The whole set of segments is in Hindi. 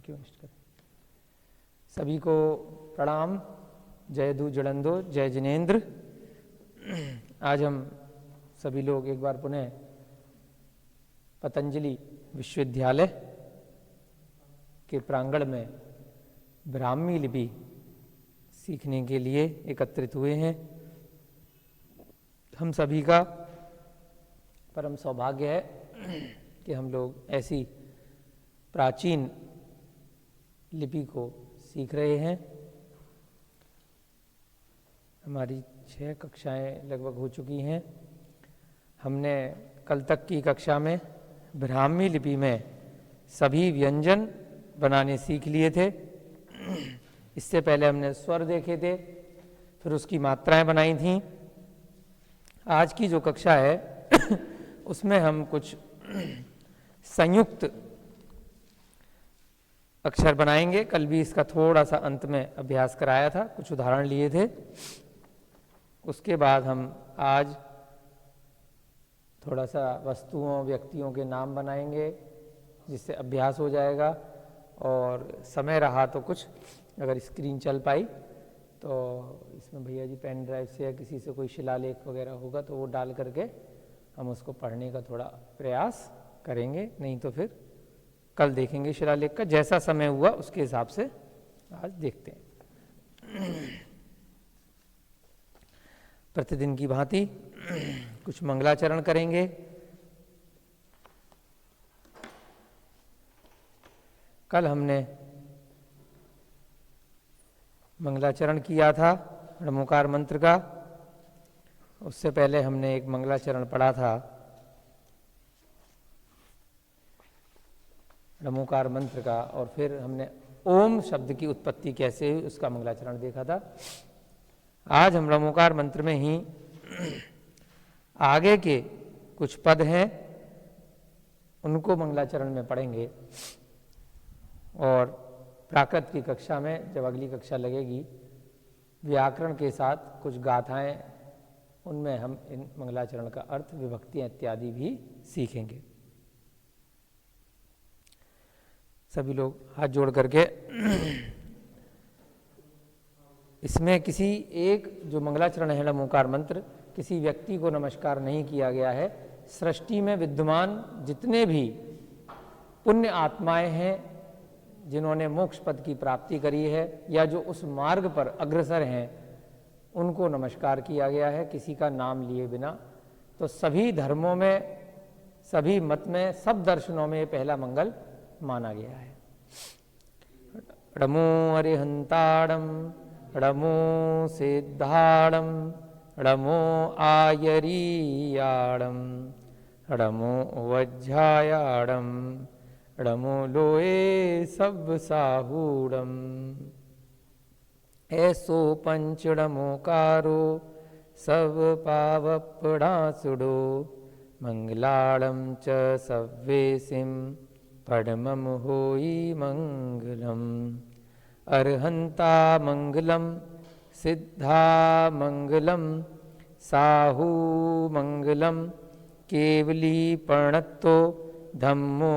क्यों इष्ट करें। सभी को प्रणाम। जय दू जड़ंदो, जय जिनेन्द्र। आज हम सभी लोग एक बार पुनः पतंजलि विश्वविद्यालय के प्रांगण में ब्राह्मी लिपि सीखने के लिए एकत्रित हुए हैं। हम सभी का परम सौभाग्य है कि हम लोग ऐसी प्राचीन लिपि को सीख रहे हैं। हमारी 6 कक्षाएं लगभग हो चुकी हैं। हमने कल तक की कक्षा में ब्राह्मी लिपि में सभी व्यंजन बनाने सीख लिए थे। इससे पहले हमने स्वर देखे थे, फिर उसकी मात्राएं बनाई थीं। आज की जो कक्षा है उसमें हम कुछ संयुक्त अक्षर बनाएंगे। कल भी इसका थोड़ा सा अंत में अभ्यास कराया था, कुछ उदाहरण लिए थे। उसके बाद हम आज थोड़ा सा वस्तुओं व्यक्तियों के नाम बनाएंगे, जिससे अभ्यास हो जाएगा। और समय रहा तो कुछ अगर स्क्रीन चल पाई तो इसमें भैया जी पेन ड्राइव से या किसी से कोई शिलालेख वगैरह होगा तो वो डाल करके हम उसको पढ़ने का थोड़ा प्रयास करेंगे। नहीं तो फिर कल देखेंगे शिलालेख का, जैसा समय हुआ उसके हिसाब से आज देखते हैं। प्रतिदिन की भांति कुछ मंगलाचरण करेंगे। कल हमने मंगलाचरण किया था णमोकार मंत्र का। उससे पहले हमने एक मंगलाचरण पढ़ा था णमोकार मंत्र का, और फिर हमने ओम शब्द की उत्पत्ति कैसे हुई उसका मंगलाचरण देखा था। आज हम णमोकार मंत्र में ही आगे के कुछ पद हैं उनको मंगलाचरण में पढ़ेंगे। और प्राकृत की कक्षा में जब अगली कक्षा लगेगी व्याकरण के साथ कुछ गाथाएं, उनमें हम इन मंगलाचरण का अर्थ, विभक्तियां इत्यादि भी सीखेंगे। सभी लोग हाथ जोड़ करके इसमें किसी एक जो मंगलाचरण है णमोकार मंत्र, किसी व्यक्ति को नमस्कार नहीं किया गया है। सृष्टि में विद्यमान जितने भी पुण्य आत्माएं हैं जिन्होंने मोक्ष पद की प्राप्ति करी है या जो उस मार्ग पर अग्रसर हैं, उनको नमस्कार किया गया है, किसी का नाम लिए बिना। तो सभी धर्मों में, सभी मत में, सब दर्शनों में पहला मंगल माना गया है। णमो अरिहंताणम, णमो सिद्धाणम, णमो आयरीयाणम, णमो वज्झायाणम, णमो लोए सब साहूणम। ऐसो पंच णमोकारो सब पावपणासुडो, मंगलाणम च सव्वेसिम पडमम होई मंगलम। अर्हंता मंगलम, सिद्धा मंगलम, साहू मंगलम, केवली प्रणत्तो धम्मो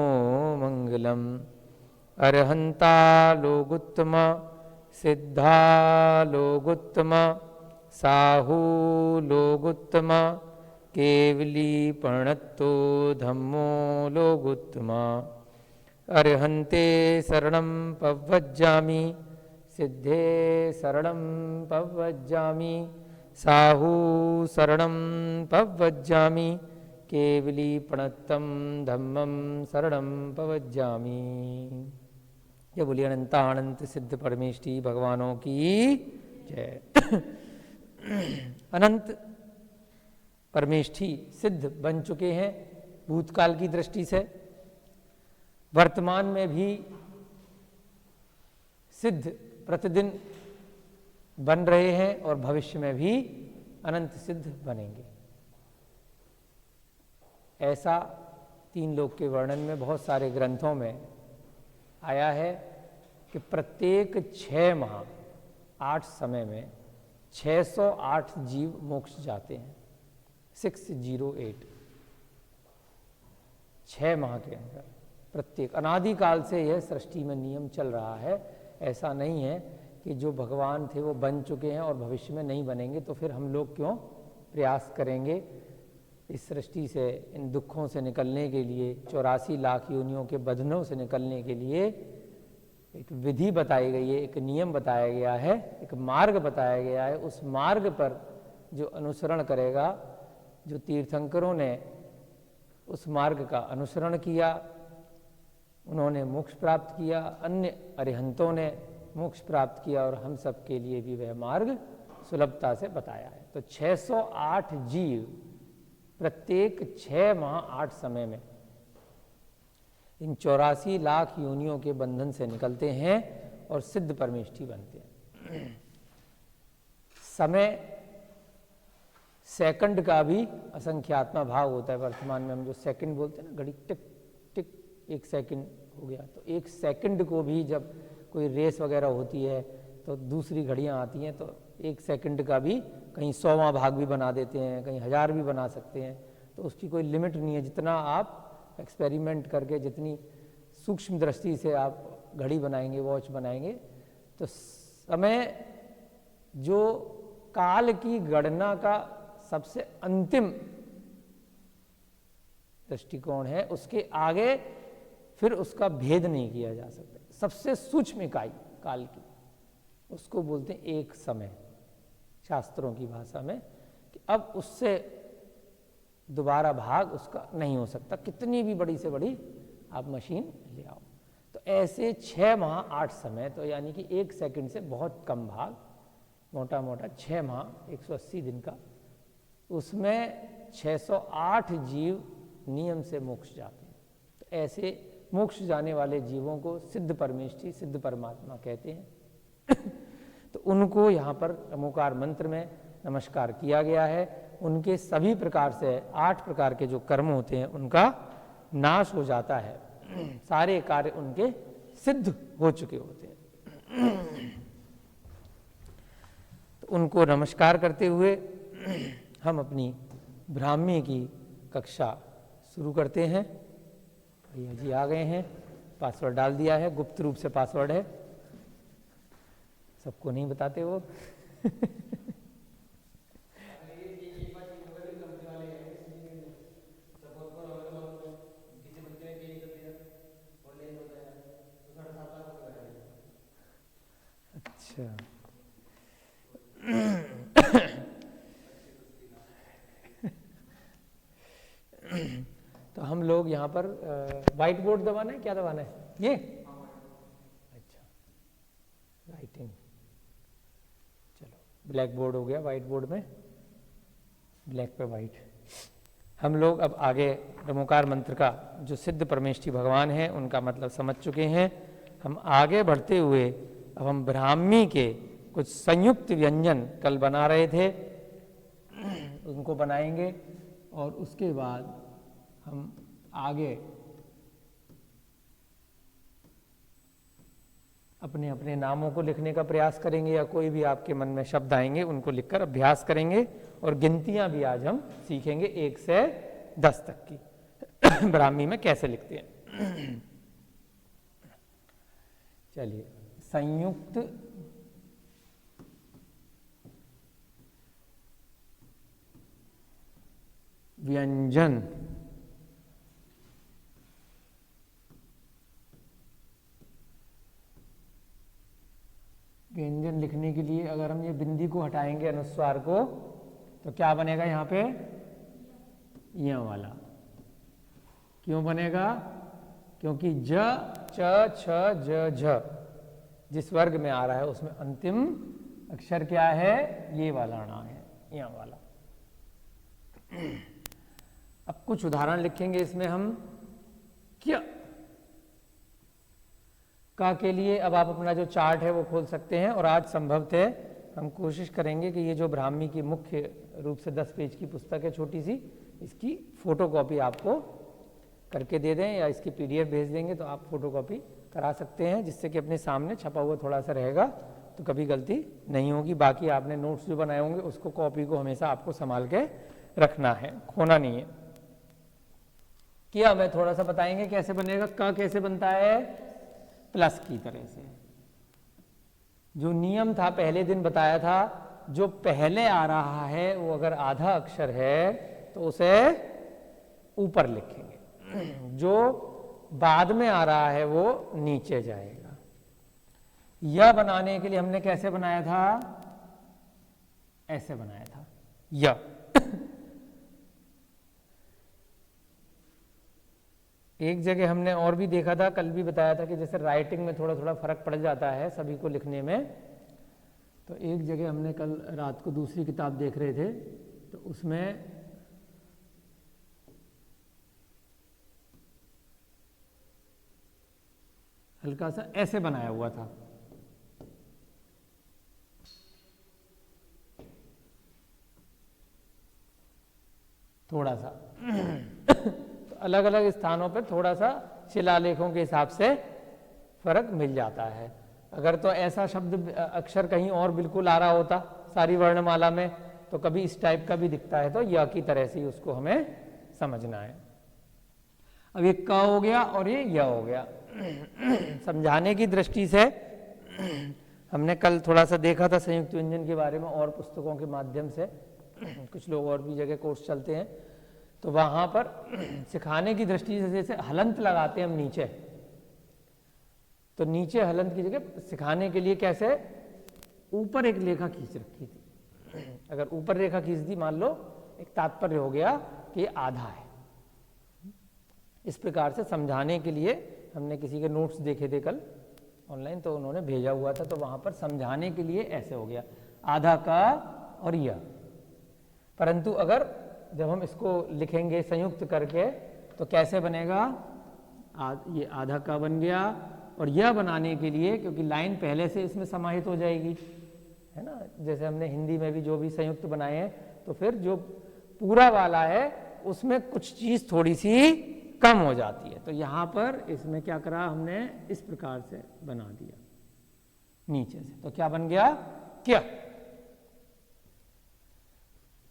मंगलम। अर्हंता लोगुत्तमा, सिद्धा लोगुत्तमा, साहू लोगुत्तमा, केवली प्रणत्तो धम्मो लोगुत्तमा। अर्हन्ते शरणं पव्वज्जामि, सिद्धे शरणं पव्वज्जामि, साहू शरणं पव्वज्जामि, केवली प्रणत्तम धम्मम शरणं पवज्जामि। ये बोलिए अनंतानंत सिद्ध परमेष्ठी भगवानों की जय। अनंत परमेष्ठी सिद्ध बन चुके हैं भूतकाल की दृष्टि से, वर्तमान में भी सिद्ध प्रतिदिन बन रहे हैं और भविष्य में भी अनंत सिद्ध बनेंगे। ऐसा 3 लोक के वर्णन में बहुत सारे ग्रंथों में आया है कि प्रत्येक 6 माह 8 समय में 608 जीव मोक्ष जाते हैं। 608 6 माह के अंदर प्रत्येक अनादिकाल से यह सृष्टि में नियम चल रहा है। ऐसा नहीं है कि जो भगवान थे वो बन चुके हैं और भविष्य में नहीं बनेंगे, तो फिर हम लोग क्यों प्रयास करेंगे इस सृष्टि से, इन दुखों से निकलने के लिए, 84 लाख योनियों के बंधनों से निकलने के लिए एक विधि बताई गई है, एक नियम बताया गया है, एक मार्ग बताया गया है। उस मार्ग पर जो अनुसरण करेगा, जो तीर्थंकरों ने उस मार्ग का अनुसरण किया, उन्होंने मोक्ष प्राप्त किया, अन्य अरिहंतों ने मोक्ष प्राप्त किया, और हम सब के लिए भी वह मार्ग सुलभता से बताया है। तो 608 जीव प्रत्येक 6 माह 8 समय में इन 84 लाख योनियों के बंधन से निकलते हैं और सिद्ध परमेष्ठी बनते हैं। समय सेकंड का भी असंख्यात्मा भाव होता है। वर्तमान में हम जो सेकंड बोलते हैं ना, घड़ी टिक टिक 1 सेकंड हो गया, तो 1 सेकंड को भी जब कोई रेस वगैरह होती है तो दूसरी घड़ियां आती हैं, तो 1 सेकंड का भी कहीं 100वां भाग भी बना देते हैं, कहीं 1000 भी बना सकते हैं। तो उसकी कोई लिमिट नहीं है। जितना आप एक्सपेरिमेंट करके, जितनी सूक्ष्म दृष्टि से आप घड़ी बनाएंगे, वॉच बनाएंगे, तो समय जो काल की गणना का सबसे अंतिम दृष्टिकोण है, उसके आगे फिर उसका भेद नहीं किया जा सकता। सबसे सूक्ष्म इकाई काल की, उसको बोलते हैं एक समय, शास्त्रों की भाषा में, कि अब उससे दोबारा भाग उसका नहीं हो सकता, कितनी भी बड़ी से बड़ी आप मशीन ले आओ। तो ऐसे 6 माह 8 समय, तो यानी कि 1 सेकंड से बहुत कम भाग, मोटा मोटा 6 माह 180 दिन का, उसमें 608 जीव नियम से मोक्ष जाते हैं। तो ऐसे मोक्ष जाने वाले जीवों को सिद्ध परमेष्ठी, सिद्ध परमात्मा कहते हैं। तो उनको यहाँ पर नमोकार मंत्र में नमस्कार किया गया है। उनके सभी प्रकार से 8 प्रकार के जो कर्म होते हैं उनका नाश हो जाता है, सारे कार्य उनके सिद्ध हो चुके होते हैं। तो उनको नमस्कार करते हुए हम अपनी ब्राह्मी की कक्षा शुरू करते हैं। भैया जी आ गए हैं, पासवर्ड डाल दिया है, गुप्त रूप से पासवर्ड है, सबको नहीं बताते वो। अच्छा तो हम लोग यहाँ पर व्हाइट बोर्ड दबाना है, क्या दबाना है ये? अच्छा, राइटिंग, चलो ब्लैक बोर्ड हो गया, व्हाइट बोर्ड में ब्लैक पे व्हाइट। हम लोग अब आगे नमोकार मंत्र का जो सिद्ध परमेष्ठी भगवान है उनका मतलब समझ चुके हैं। हम आगे बढ़ते हुए अब हम ब्राह्मी के कुछ संयुक्त व्यंजन कल बना रहे थे, उनको बनाएंगे और उसके बाद हम आगे अपने अपने नामों को लिखने का प्रयास करेंगे, या कोई भी आपके मन में शब्द आएंगे उनको लिखकर अभ्यास करेंगे, और गिनतियां भी आज हम सीखेंगे 1 से 10 तक की ब्राह्मी में कैसे लिखते हैं। चलिए, संयुक्त व्यंजन व्यंजन लिखने के लिए अगर हम ये बिंदी को हटाएंगे, अनुस्वार को, तो क्या बनेगा यहाँ पे? यह वाला। क्यों बनेगा? क्योंकि ज, च, छ, ज, झ जिस वर्ग में आ रहा है उसमें अंतिम अक्षर क्या है? ये वाला अणा है, यह वाला। अब कुछ उदाहरण लिखेंगे इसमें हम। क्या का के लिए अब आप अपना जो चार्ट है वो खोल सकते हैं, और आज संभवतः हम कोशिश करेंगे कि ये जो ब्राह्मी की मुख्य रूप से 10 पेज की पुस्तक है छोटी सी, इसकी फोटोकॉपी आपको करके दे दें, या इसकी PDF भेज देंगे तो आप फोटोकॉपी करा सकते हैं, जिससे कि अपने सामने छपा हुआ थोड़ा सा रहेगा तो कभी गलती नहीं होगी। बाकी आपने नोट्स जो बनाए होंगे उसको, कॉपी को हमेशा आपको संभाल के रखना है, खोना नहीं है। किया में थोड़ा सा बताएंगे कैसे बनेगा। क कैसे बनता है? प्लस की तरह से। जो नियम था पहले दिन बताया था, जो पहले आ रहा है वो अगर आधा अक्षर है तो उसे ऊपर लिखेंगे, जो बाद में आ रहा है वो नीचे जाएगा। यह बनाने के लिए हमने कैसे बनाया था? ऐसे बनाया था यह। एक जगह हमने और भी देखा था, कल भी बताया था कि जैसे राइटिंग में थोड़ा थोड़ा फर्क पड़ जाता है सभी को लिखने में। तो एक जगह हमने कल रात को दूसरी किताब देख रहे थे, तो उसमें हल्का सा ऐसे बनाया हुआ था। थोड़ा सा तो अलग अलग स्थानों पर थोड़ा सा शिलालेखों के हिसाब से फर्क मिल जाता है। अगर तो ऐसा शब्द अक्षर कहीं और बिल्कुल आ रहा होता सारी वर्णमाला में, तो कभी इस टाइप का भी दिखता है, तो यह की तरह से ही उसको हमें समझना है। अब ये क हो गया और ये य हो गया। समझाने की दृष्टि से हमने कल थोड़ा सा देखा था संयुक्त व्यंजन के बारे में और पुस्तकों के माध्यम से, कुछ लोग और भी जगह कोर्स चलते हैं, तो वहाँ पर सिखाने की दृष्टि से जैसे हलंत लगाते हैं हम नीचे, तो नीचे हलंत की जगह सिखाने के लिए कैसे ऊपर एक रेखा खींच रखी थी। अगर ऊपर रेखा खींच दी, मान लो एक तात्पर्य हो गया कि ये आधा है। इस प्रकार से समझाने के लिए हमने किसी के नोट्स देखे थे कल ऑनलाइन, तो उन्होंने भेजा हुआ था, तो वहाँ पर समझाने के लिए ऐसे हो गया आधा का और यह। परंतु अगर जब हम इसको लिखेंगे संयुक्त करके तो कैसे बनेगा? ये आधा का बन गया, और यह बनाने के लिए क्योंकि लाइन पहले से इसमें समाहित हो जाएगी, है ना, जैसे हमने हिंदी में भी जो भी संयुक्त बनाए हैं, तो फिर जो पूरा वाला है उसमें कुछ चीज़ थोड़ी सी कम हो जाती है। तो यहाँ पर इसमें क्या करा हमने, इस प्रकार से बना दिया नीचे से, तो क्या बन गया? क्या।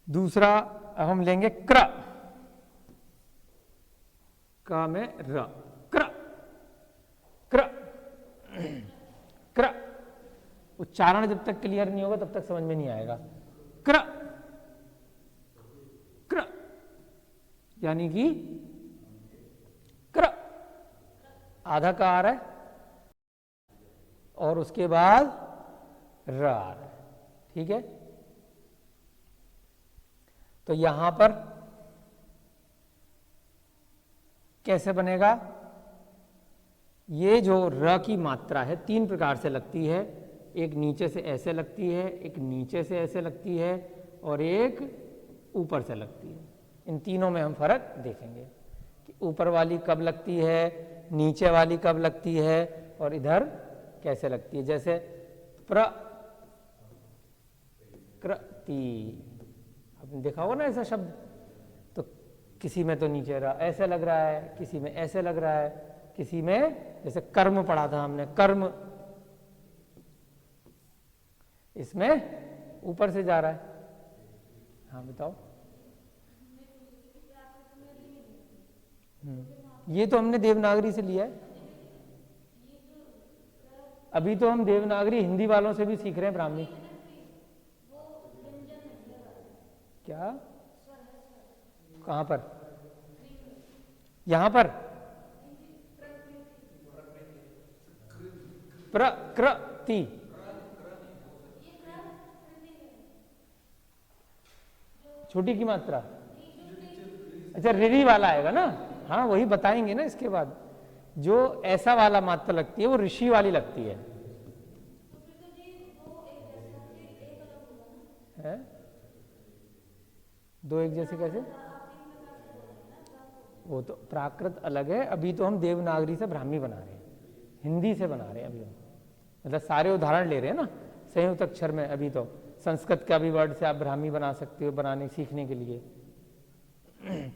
दूसरा अब हम लेंगे क्र। क में र, क्र क्र क्र। उच्चारण जब तक क्लियर नहीं होगा तब तक समझ में नहीं आएगा। क्र क्र यानी कि क्र, आधा का आ रहा है और उसके बाद र आ रहा है, ठीक है। तो यहां पर कैसे बनेगा? ये जो र की मात्रा है तीन प्रकार से लगती है, एक नीचे से ऐसे लगती है, एक नीचे से ऐसे लगती है, और एक ऊपर से लगती है। इन तीनों में हम फर्क देखेंगे कि ऊपर वाली कब लगती है, नीचे वाली कब लगती है, और इधर कैसे लगती है। जैसे प्रकृति, आपने देखा होगा ना ऐसा शब्द, तो किसी में तो नीचे रहा ऐसे लग रहा है, किसी में ऐसे लग रहा है, किसी में जैसे कर्म पढ़ा था हमने, कर्म इसमें ऊपर से जा रहा है। हाँ बताओ। ये तो हमने देवनागरी से लिया है। अभी तो हम देवनागरी हिंदी वालों से भी सीख रहे हैं, ब्राह्मी। क्या? कहां पर? यहां पर प्रकृति, छोटी की मात्रा, अच्छा रिरी वाला आएगा ना, हाँ वही बताएंगे ना इसके बाद। जो ऐसा वाला मात्रा लगती है वो ऋषि वाली लगती है, है? दो एक जैसे कैसे? वो तो प्राकृत अलग है। अभी तो हम देवनागरी से ब्राह्मी बना रहे हैं, हिंदी से बना रहे हैं अभी हम, मतलब सारे उदाहरण ले रहे हैं ना संयुक्त अक्षर में। अभी तो संस्कृत का भी वर्ड से आप ब्राह्मी बना सकते हो बनाने सीखने के लिए।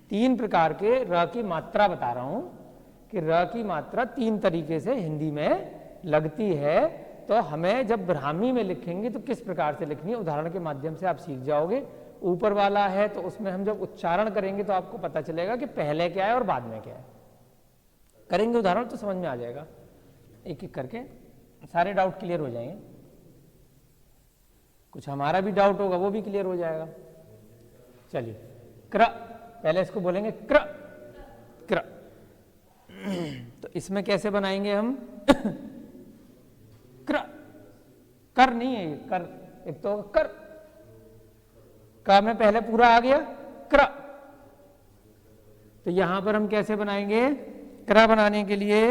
तीन प्रकार के र की मात्रा बता रहा हूं कि र की मात्रा तीन तरीके से हिंदी में लगती है। तो हमें जब ब्राह्मी में लिखेंगे तो किस प्रकार से लिखनी है, उदाहरण के माध्यम से आप सीख जाओगे, ऊपर वाला है तो उसमें हम जब उच्चारण करेंगे तो आपको पता चलेगा कि पहले क्या है और बाद में क्या है। करेंगे उदाहरण तो समझ में आ जाएगा, एक एक करके सारे डाउट क्लियर हो जाएंगे। कुछ हमारा भी डाउट होगा वो भी क्लियर हो जाएगा। चलिए, क्र, पहले इसको बोलेंगे क्र, क्र। तो इसमें कैसे बनाएंगे हम? क्र, कर नहीं है, कर एक तो कर, का में पहले पूरा आ गया क्र। तो यहां पर हम कैसे बनाएंगे? क्र बनाने के लिए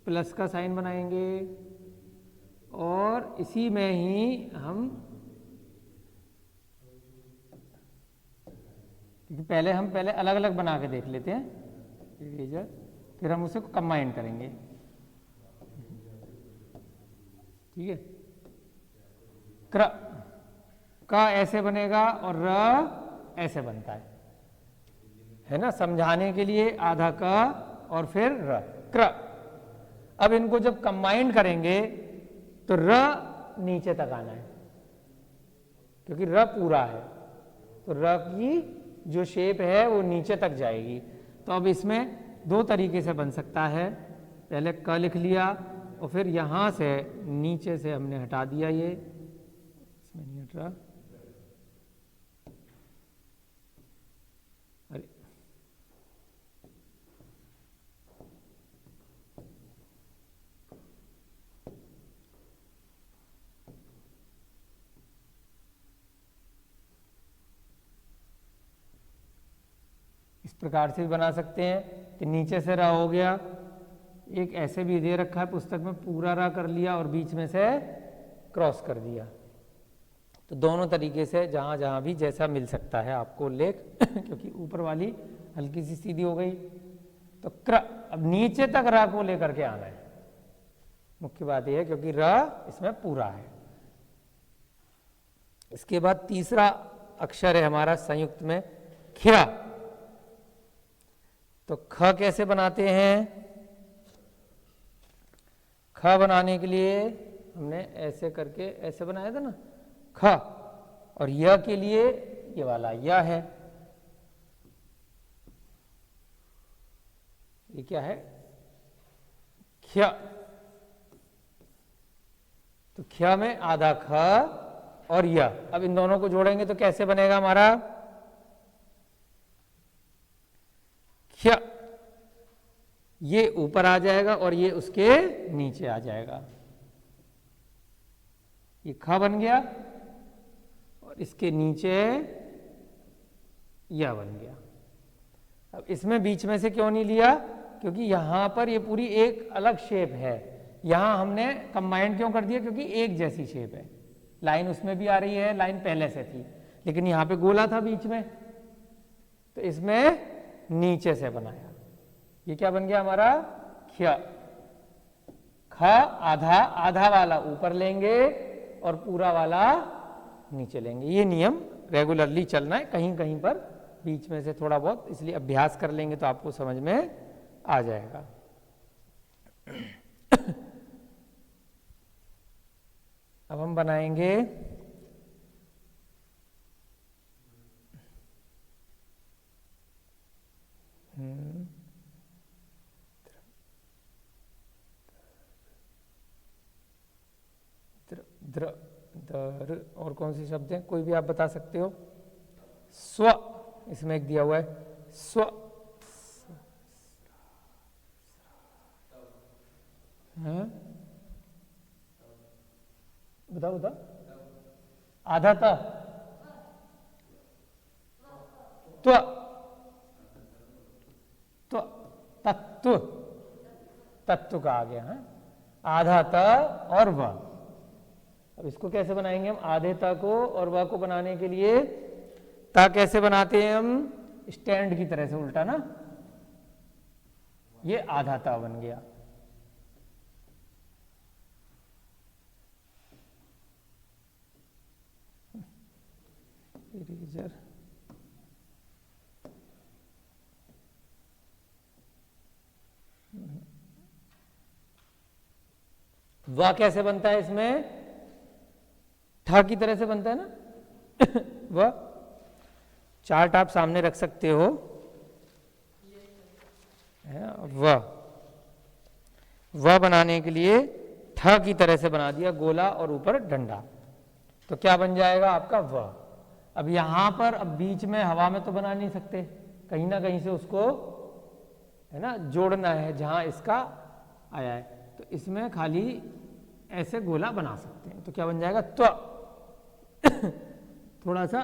प्लस का साइन बनाएंगे और इसी में ही हम, क्योंकि पहले हम अलग अलग बना के देख लेते हैं इरेजर, फिर हम उसे कंबाइन करेंगे। ठीक है, क्र का ऐसे बनेगा और र ऐसे बनता है ना, समझाने के लिए आधा का और फिर र, क्र। अब इनको जब कंबाइन करेंगे तो र नीचे तक आना है, क्योंकि र पूरा है तो र की जो शेप है वो नीचे तक जाएगी। तो अब इसमें दो तरीके से बन सकता है, पहले क लिख लिया और फिर यहां से नीचे से हमने हटा दिया, ये इसमें नहीं हट रहा, अरे इस प्रकार से भी बना सकते हैं कि नीचे से रा हो गया, एक ऐसे भी दे रखा है पुस्तक में, पूरा रा कर लिया और बीच में से क्रॉस कर दिया। तो दोनों तरीके से जहां जहां भी जैसा मिल सकता है आपको उल्लेख क्योंकि ऊपर वाली हल्की सी सीधी हो गई तो क्र, अब नीचे तक रा को लेकर के आना है, मुख्य बात यह है क्योंकि रा इसमें पूरा है। इसके बाद तीसरा अक्षर है हमारा संयुक्त में ख्या। तो ख कैसे बनाते हैं? ख बनाने के लिए हमने ऐसे करके ऐसे बनाया था ना ख, और य के लिए ये वाला य है, ये क्या है? ख्या। तो ख्या में आधा ख और य, अब इन दोनों को जोड़ेंगे तो कैसे बनेगा हमारा? ख्या, ये ऊपर आ जाएगा और ये उसके नीचे आ जाएगा, ये ख बन गया और इसके नीचे यह बन गया। अब इसमें बीच में से क्यों नहीं लिया? क्योंकि यहां पर ये पूरी एक अलग शेप है, यहां हमने कंबाइंड क्यों कर दिया? क्योंकि एक जैसी शेप है, लाइन उसमें भी आ रही है, लाइन पहले से थी, लेकिन यहां पे गोला था बीच में, तो इसमें नीचे से बनाया। ये क्या बन गया हमारा? ख्या। ख आधा, आधा वाला ऊपर लेंगे और पूरा वाला नीचे लेंगे। ये नियम रेगुलरली चलना है, कहीं कहीं पर बीच में से थोड़ा बहुत, इसलिए अभ्यास कर लेंगे तो आपको समझ में आ जाएगा। अब हम बनाएंगे द्र, दर, और कौन सी शब्द है? कोई भी आप बता सकते हो। स्व, इसमें एक दिया हुआ है स्व, है? बताओ बताओ। आधा था त्व, त्व, तत्व, तत्व का आ गया है, आधा त और व। अब इसको कैसे बनाएंगे हम? आधे ता को और व को बनाने के लिए ता कैसे बनाते हैं हम? स्टैंड की तरह से उल्टा ना, ये आधा ता बन गया। इरेजर, वा कैसे बनता है इसमें? ठ की तरह से बनता है ना वह चार्ट आप सामने रख सकते हो, वह बनाने के लिए ठ की तरह से बना दिया, गोला और ऊपर डंडा, तो क्या बन जाएगा आपका वह। अब यहां पर अब बीच में हवा में तो बना नहीं सकते, कहीं ना कहीं से उसको है ना जोड़ना है जहां इसका आया है, तो इसमें खाली ऐसे गोला बना सकते हैं, तो क्या बन जाएगा त्व। थोड़ा सा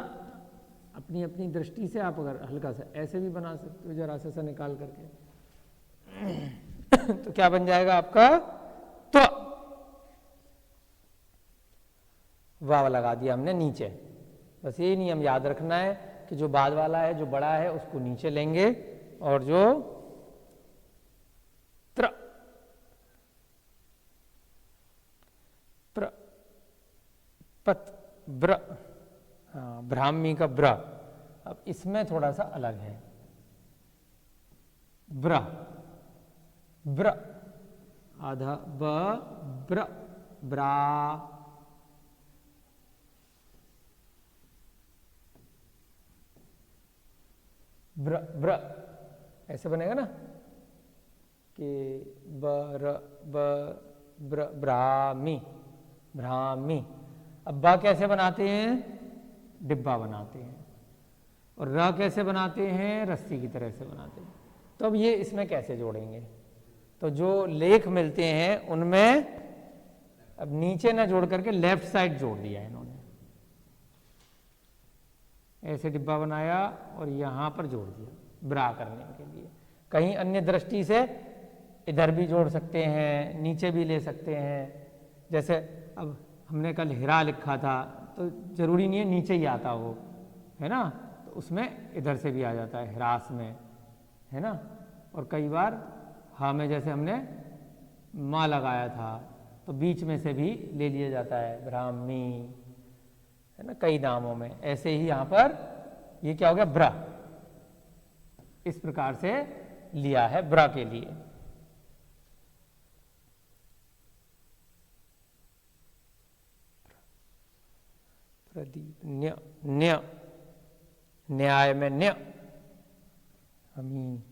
अपनी अपनी दृष्टि से आप अगर हल्का सा ऐसे भी बना सकते हो, जरा सा निकाल करके, तो क्या बन जाएगा आपका त्व। वाव लगा दिया हमने नीचे। बस यही नियम याद रखना है कि जो बाद वाला है, जो बड़ा है, उसको नीचे लेंगे, और जो त्र प्र पत ब्र, हाँ ब्राह्मी का ब्र, अब इसमें थोड़ा सा अलग है, ब्र ब्र आधा ब ब्र ब्रा, ब्र ब्र ऐसे बनेगा ना कि ब ब्र ब्राह्मी ब्राह्मी। अब ब कैसे बनाते हैं, डिब्बा बनाते हैं, और र कैसे बनाते हैं, रस्सी की तरह से बनाते हैं। तो अब ये इसमें कैसे जोड़ेंगे, तो जो लेख मिलते हैं उनमें अब नीचे ना जोड़ करके लेफ्ट साइड जोड़ दिया है इन्होंने, ऐसे डिब्बा बनाया और यहां पर जोड़ दिया ब्रा करने के लिए। कहीं अन्य दृष्टि से इधर भी जोड़ सकते हैं, नीचे भी ले सकते हैं, जैसे अब हमने कल हिरा लिखा था, तो जरूरी नहीं है नीचे ही आता हो, है ना, तो उसमें इधर से भी आ जाता है हिरास में, है ना। और कई बार हा में जैसे हमने माँ लगाया था, तो बीच में से भी ले लिया जाता है ब्राह्मी, है ना, कई नामों में। ऐसे ही यहां पर ये क्या हो गया, ब्रा, इस प्रकार से लिया है ब्रा के लिए। प्रदीप न्य, न्य न्याय में न्य, हमी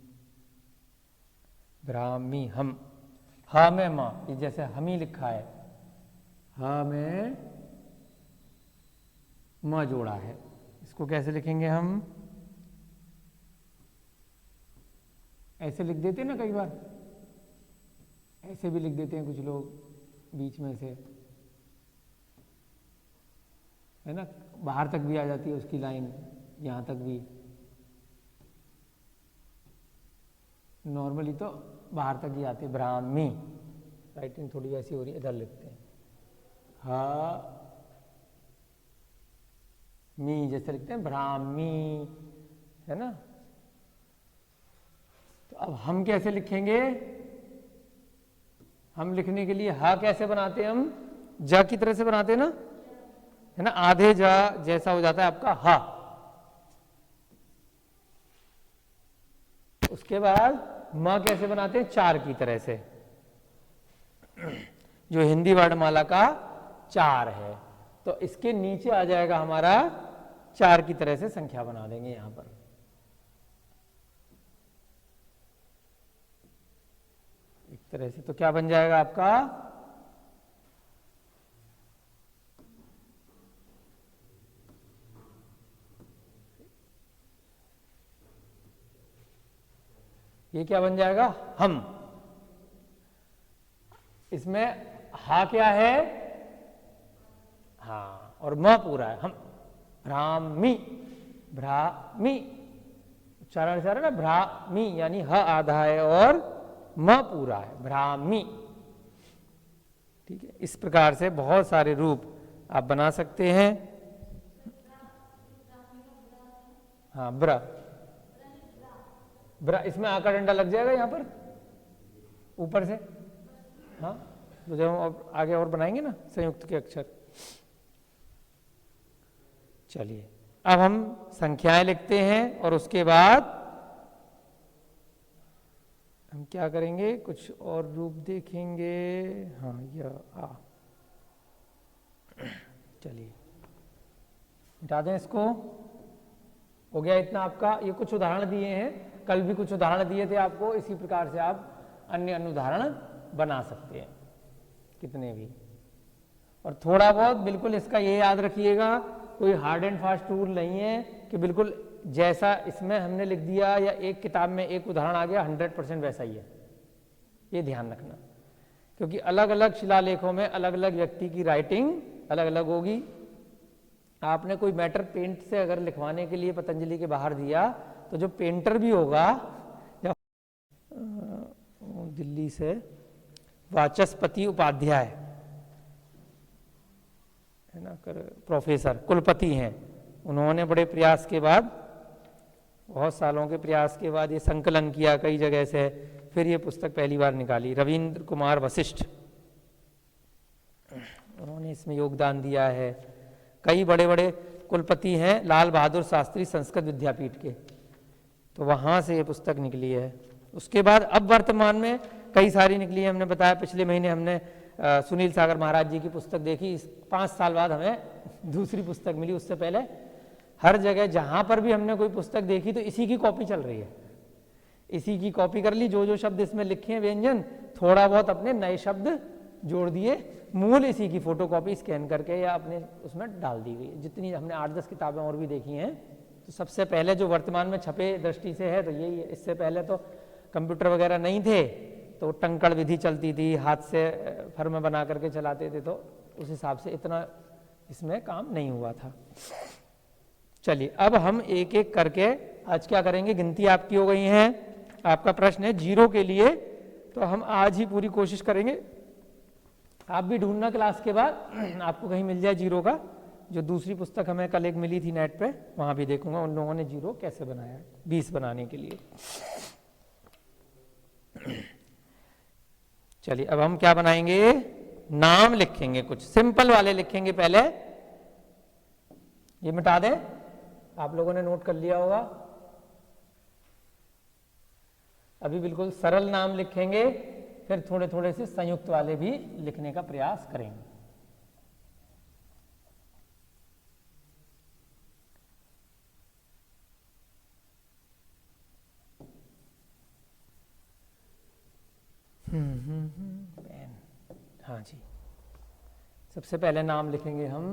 ब्राह्मी हम, हा में मां, ये जैसे हमी लिखा है, हा में मां जोड़ा है, इसको कैसे लिखेंगे हम, ऐसे लिख देते हैं ना, कई बार ऐसे भी लिख देते हैं कुछ लोग बीच में से, है ना, बाहर तक भी आ जाती है उसकी लाइन, यहां तक भी, नॉर्मली तो बाहर तक ही आती है ब्राह्मी, राइटिंग थोड़ी वैसी हो रही है, इधर लिखते हैं हा मी, जैसे लिखते हैं ब्राह्मी, है ना। तो अब हम कैसे लिखेंगे, हम लिखने के लिए हा कैसे बनाते हैं, हम जा की तरह से बनाते हैं ना, है ना, आधे जा जैसा हो जाता है आपका हा। उसके बाद मां कैसे बनाते हैं, चार की तरह से, जो हिंदी वर्णमाला का चार है, तो इसके नीचे आ जाएगा हमारा चार की तरह से संख्या बना देंगे यहां पर। एक तरह से तो क्या बन जाएगा आपका, ये क्या बन जाएगा, हम। इसमें हा क्या है, हाँ, और म पूरा है, हम ब्राह्मी, ब्राह्मी उच्चारण से ना, ब्राह्मी यानी ह आधा है और म पूरा है, ब्राह्मी। ठीक है, इस प्रकार से बहुत सारे रूप आप बना सकते हैं। हाँ ब्रा, ब्रा, इसमें आका डंडा लग जाएगा यहां पर ऊपर से, हाँ, तो जब हम आगे और बनाएंगे ना संयुक्त के अक्षर। चलिए अब हम संख्याएं लिखते हैं और उसके बाद हम क्या करेंगे, कुछ और रूप देखेंगे। हाँ, यह आ, चलिए। मिटा दें इसको। हो गया इतना आपका। ये कुछ उदाहरण दिए हैं, कल भी कुछ उदाहरण दिए थे आपको, इसी प्रकार से आप अन्य उदाहरण बना सकते हैं कितने भी। और थोड़ा बहुत बिल्कुल इसका ये याद रखिएगा, कोई हार्ड एंड फास्ट रूल नहीं है कि बिल्कुल जैसा इसमें हमने लिख दिया या एक किताब में एक उदाहरण आ गया 100% वैसा ही है, ये ध्यान रखना। क्योंकि अलग अलग शिलालेखों में अलग अलग व्यक्ति की राइटिंग अलग अलग होगी। आपने कोई मैटर पेंट से अगर लिखवाने के लिए पतंजलि के बाहर दिया, तो जो पेंटर भी होगा, जब दिल्ली से वाचस्पति उपाध्याय है ना, प्रोफेसर कुलपति हैं, उन्होंने बड़े प्रयास के बाद, बहुत सालों के प्रयास के बाद ये संकलन किया कई जगह से, फिर ये पुस्तक पहली बार निकाली। रविंद्र कुमार वशिष्ठ, उन्होंने इसमें योगदान दिया है। कई बड़े बड़े कुलपति हैं, लाल बहादुर शास्त्री संस्कृत विद्यापीठ के, तो वहाँ से ये पुस्तक निकली है। उसके बाद अब वर्तमान में कई सारी निकली है। हमने बताया पिछले महीने हमने सुनील सागर महाराज जी की पुस्तक देखी, 5 साल बाद हमें दूसरी पुस्तक मिली। उससे पहले हर जगह जहाँ पर भी हमने कोई पुस्तक देखी तो इसी की कॉपी चल रही है, इसी की कॉपी कर ली। जो जो शब्द इसमें लिखे हैं व्यंजन, थोड़ा बहुत अपने नए शब्द जोड़ दिए, मूल इसी की फोटोकॉपी स्कैन करके या अपने उसमें डाल दी गई। जितनी हमने 8-10 किताबें और भी देखी हैं, तो सबसे पहले जो वर्तमान में छपे दृष्टि से है तो यही है। इससे पहले तो कंप्यूटर वगैरह नहीं थे, तो टंकड़ विधि चलती थी, हाथ से फर्म बना करके चलाते थे, तो उस हिसाब से इतना इसमें काम नहीं हुआ था। चलिए अब हम एक एक करके आज क्या करेंगे, गिनती आपकी हो गई है। आपका प्रश्न है जीरो के लिए, तो हम आज ही पूरी कोशिश करेंगे। आप भी ढूंढना क्लास के बाद आपको कहीं मिल जाए जीरो का। जो दूसरी पुस्तक हमें कल एक मिली थी नेट पे, वहां भी देखूंगा उन लोगों ने जीरो कैसे बनाया है 20 बनाने के लिए। चलिए अब हम क्या बनाएंगे, नाम लिखेंगे, कुछ सिंपल वाले लिखेंगे पहले। ये मिटा दें, आप लोगों ने नोट कर लिया होगा। अभी बिल्कुल सरल नाम लिखेंगे, फिर थोड़े थोड़े से संयुक्त वाले भी लिखने का प्रयास करेंगे। पेन, हाँ जी। सबसे पहले नाम लिखेंगे हम,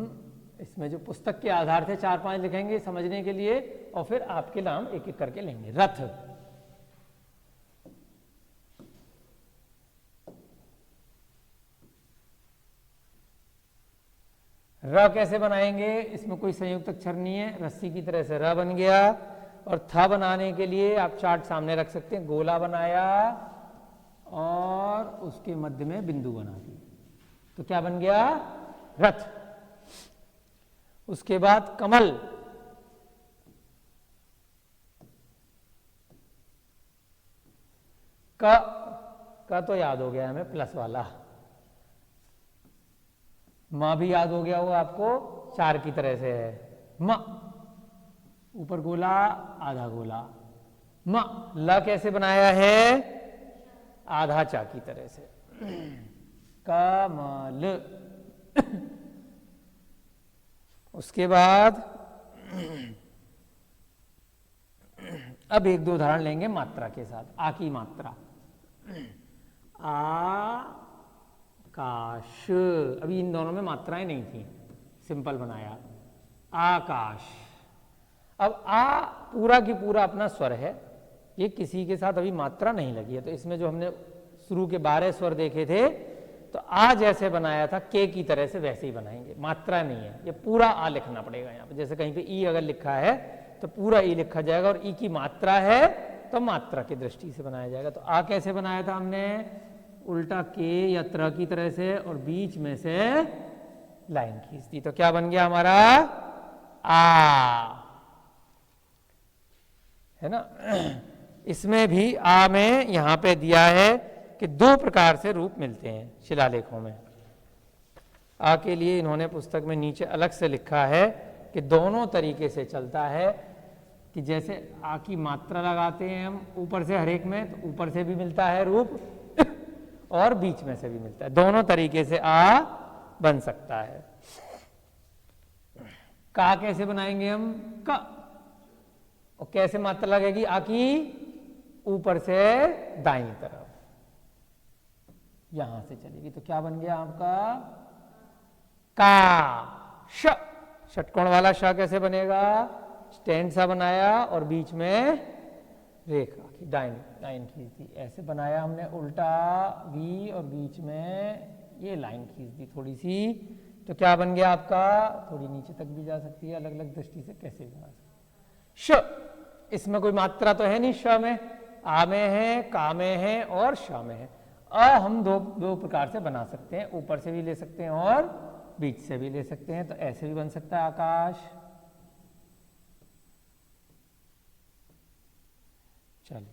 इसमें जो पुस्तक के आधार से 4-5 लिखेंगे समझने के लिए, और फिर आपके नाम एक एक करके लेंगे। रथ, र कैसे बनाएंगे, इसमें कोई संयुक्त अक्षर नहीं है, रस्सी की तरह से र बन गया। और था बनाने के लिए आप चार्ट सामने रख सकते हैं, गोला बनाया और उसके मध्य में बिंदु बना दी, तो क्या बन गया, रथ। उसके बाद कमल, का तो याद हो गया हमें, प्लस वाला। मां भी याद हो गया होगा आपको, 4 की तरह से है। म, ऊपर गोला आधा गोला। म, ल कैसे बनाया है, आधा चा की तरह से। कमल। उसके बाद अब 1-2 उदाहरण लेंगे मात्रा के साथ। आ की मात्रा, आकाश, अभी इन दोनों में मात्राएं नहीं थी, सिंपल बनाया, आकाश। अब आ पूरा की पूरा अपना स्वर है, ये किसी के साथ अभी मात्रा नहीं लगी है। तो इसमें जो हमने शुरू के 12 स्वर देखे थे, तो आ जैसे बनाया था के की तरह से वैसे ही बनाएंगे, मात्रा नहीं है। ये पूरा आ लिखना पड़ेगा यहाँ पे, जैसे कहीं पे ई अगर लिखा है तो पूरा ई लिखा जाएगा, और ई की मात्रा है तो मात्रा की दृष्टि से बनाया जाएगा। तो आ कैसे बनाया था हमने, उल्टा के या त्र की तरह से, और बीच में से लाइन खींच दी, तो क्या बन गया हमारा, आ, है ना। इसमें भी आ में यहां पे दिया है कि 2 प्रकार से रूप मिलते हैं शिलालेखों में। आ के लिए इन्होंने पुस्तक में नीचे अलग से लिखा है कि दोनों तरीके से चलता है, कि जैसे आ की मात्रा लगाते हैं हम ऊपर से हर एक में, तो ऊपर से भी मिलता है रूप और बीच में से भी मिलता है, दोनों तरीके से आ बन सकता है। का कैसे बनाएंगे हम? का। और कैसे मात्रा लगेगी आ की? ऊपर से दाईं तरफ, यहां से चलेगी। तो क्या बन गया आपका? का। श। षटकोण वाला श कैसे बनेगा? स्टैंड सा बनाया और बीच में रेखा की लाइन खींच दी, ऐसे बनाया हमने उल्टा भी, और बीच में ये लाइन खींच दी थोड़ी सी। तो क्या बन गया आपका? थोड़ी नीचे तक भी जा सकती है, अलग अलग दृष्टि से कैसे भी बना सकते। श। इसमें कोई मात्रा तो है नहीं, श में। आ में है, का में है और श में है। अ हम दो प्रकार से बना सकते हैं, ऊपर से भी ले सकते हैं और बीच से भी ले सकते हैं। तो ऐसे भी बन सकता है आकाश। चलिए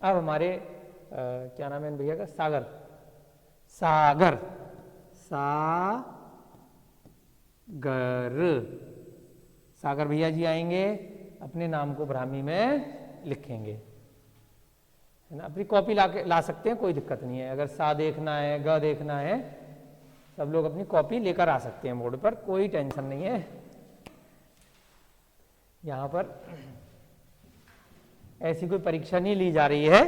अब हमारे क्या नाम है इन भैया का? सागर। सागर, सागर। सागर भैया जी आएंगे, अपने नाम को ब्राह्मी में लिखेंगे, है ना। अपनी कॉपी ला सकते हैं, कोई दिक्कत नहीं है। अगर सा देखना है, ग देखना है, सब लोग अपनी कॉपी लेकर आ सकते हैं बोर्ड पर, कोई टेंशन नहीं है। यहाँ पर ऐसी कोई परीक्षा नहीं ली जा रही है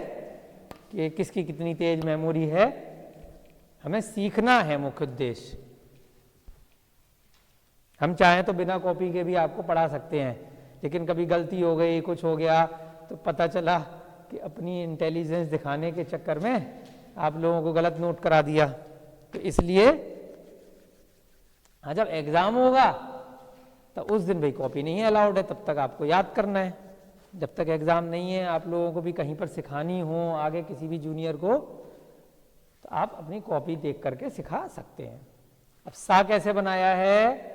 कि किसकी कितनी तेज मेमोरी है। हमें सीखना है मुख्य उद्देश्य। हम चाहें तो बिना कॉपी के भी आपको पढ़ा सकते हैं, लेकिन कभी गलती हो गई, कुछ हो गया, तो पता चला कि अपनी इंटेलिजेंस दिखाने के चक्कर में आप लोगों को गलत नोट करा दिया। तो इसलिए जब एग्जाम होगा तो उस दिन भाई कॉपी नहीं है अलाउड है, तब तक आपको याद करना है। जब तक एग्जाम नहीं है, आप लोगों को भी कहीं पर सिखानी हो आगे किसी भी जूनियर को, तो आप अपनी कॉपी देख करके सिखा सकते हैं। अब सा कैसे बनाया है?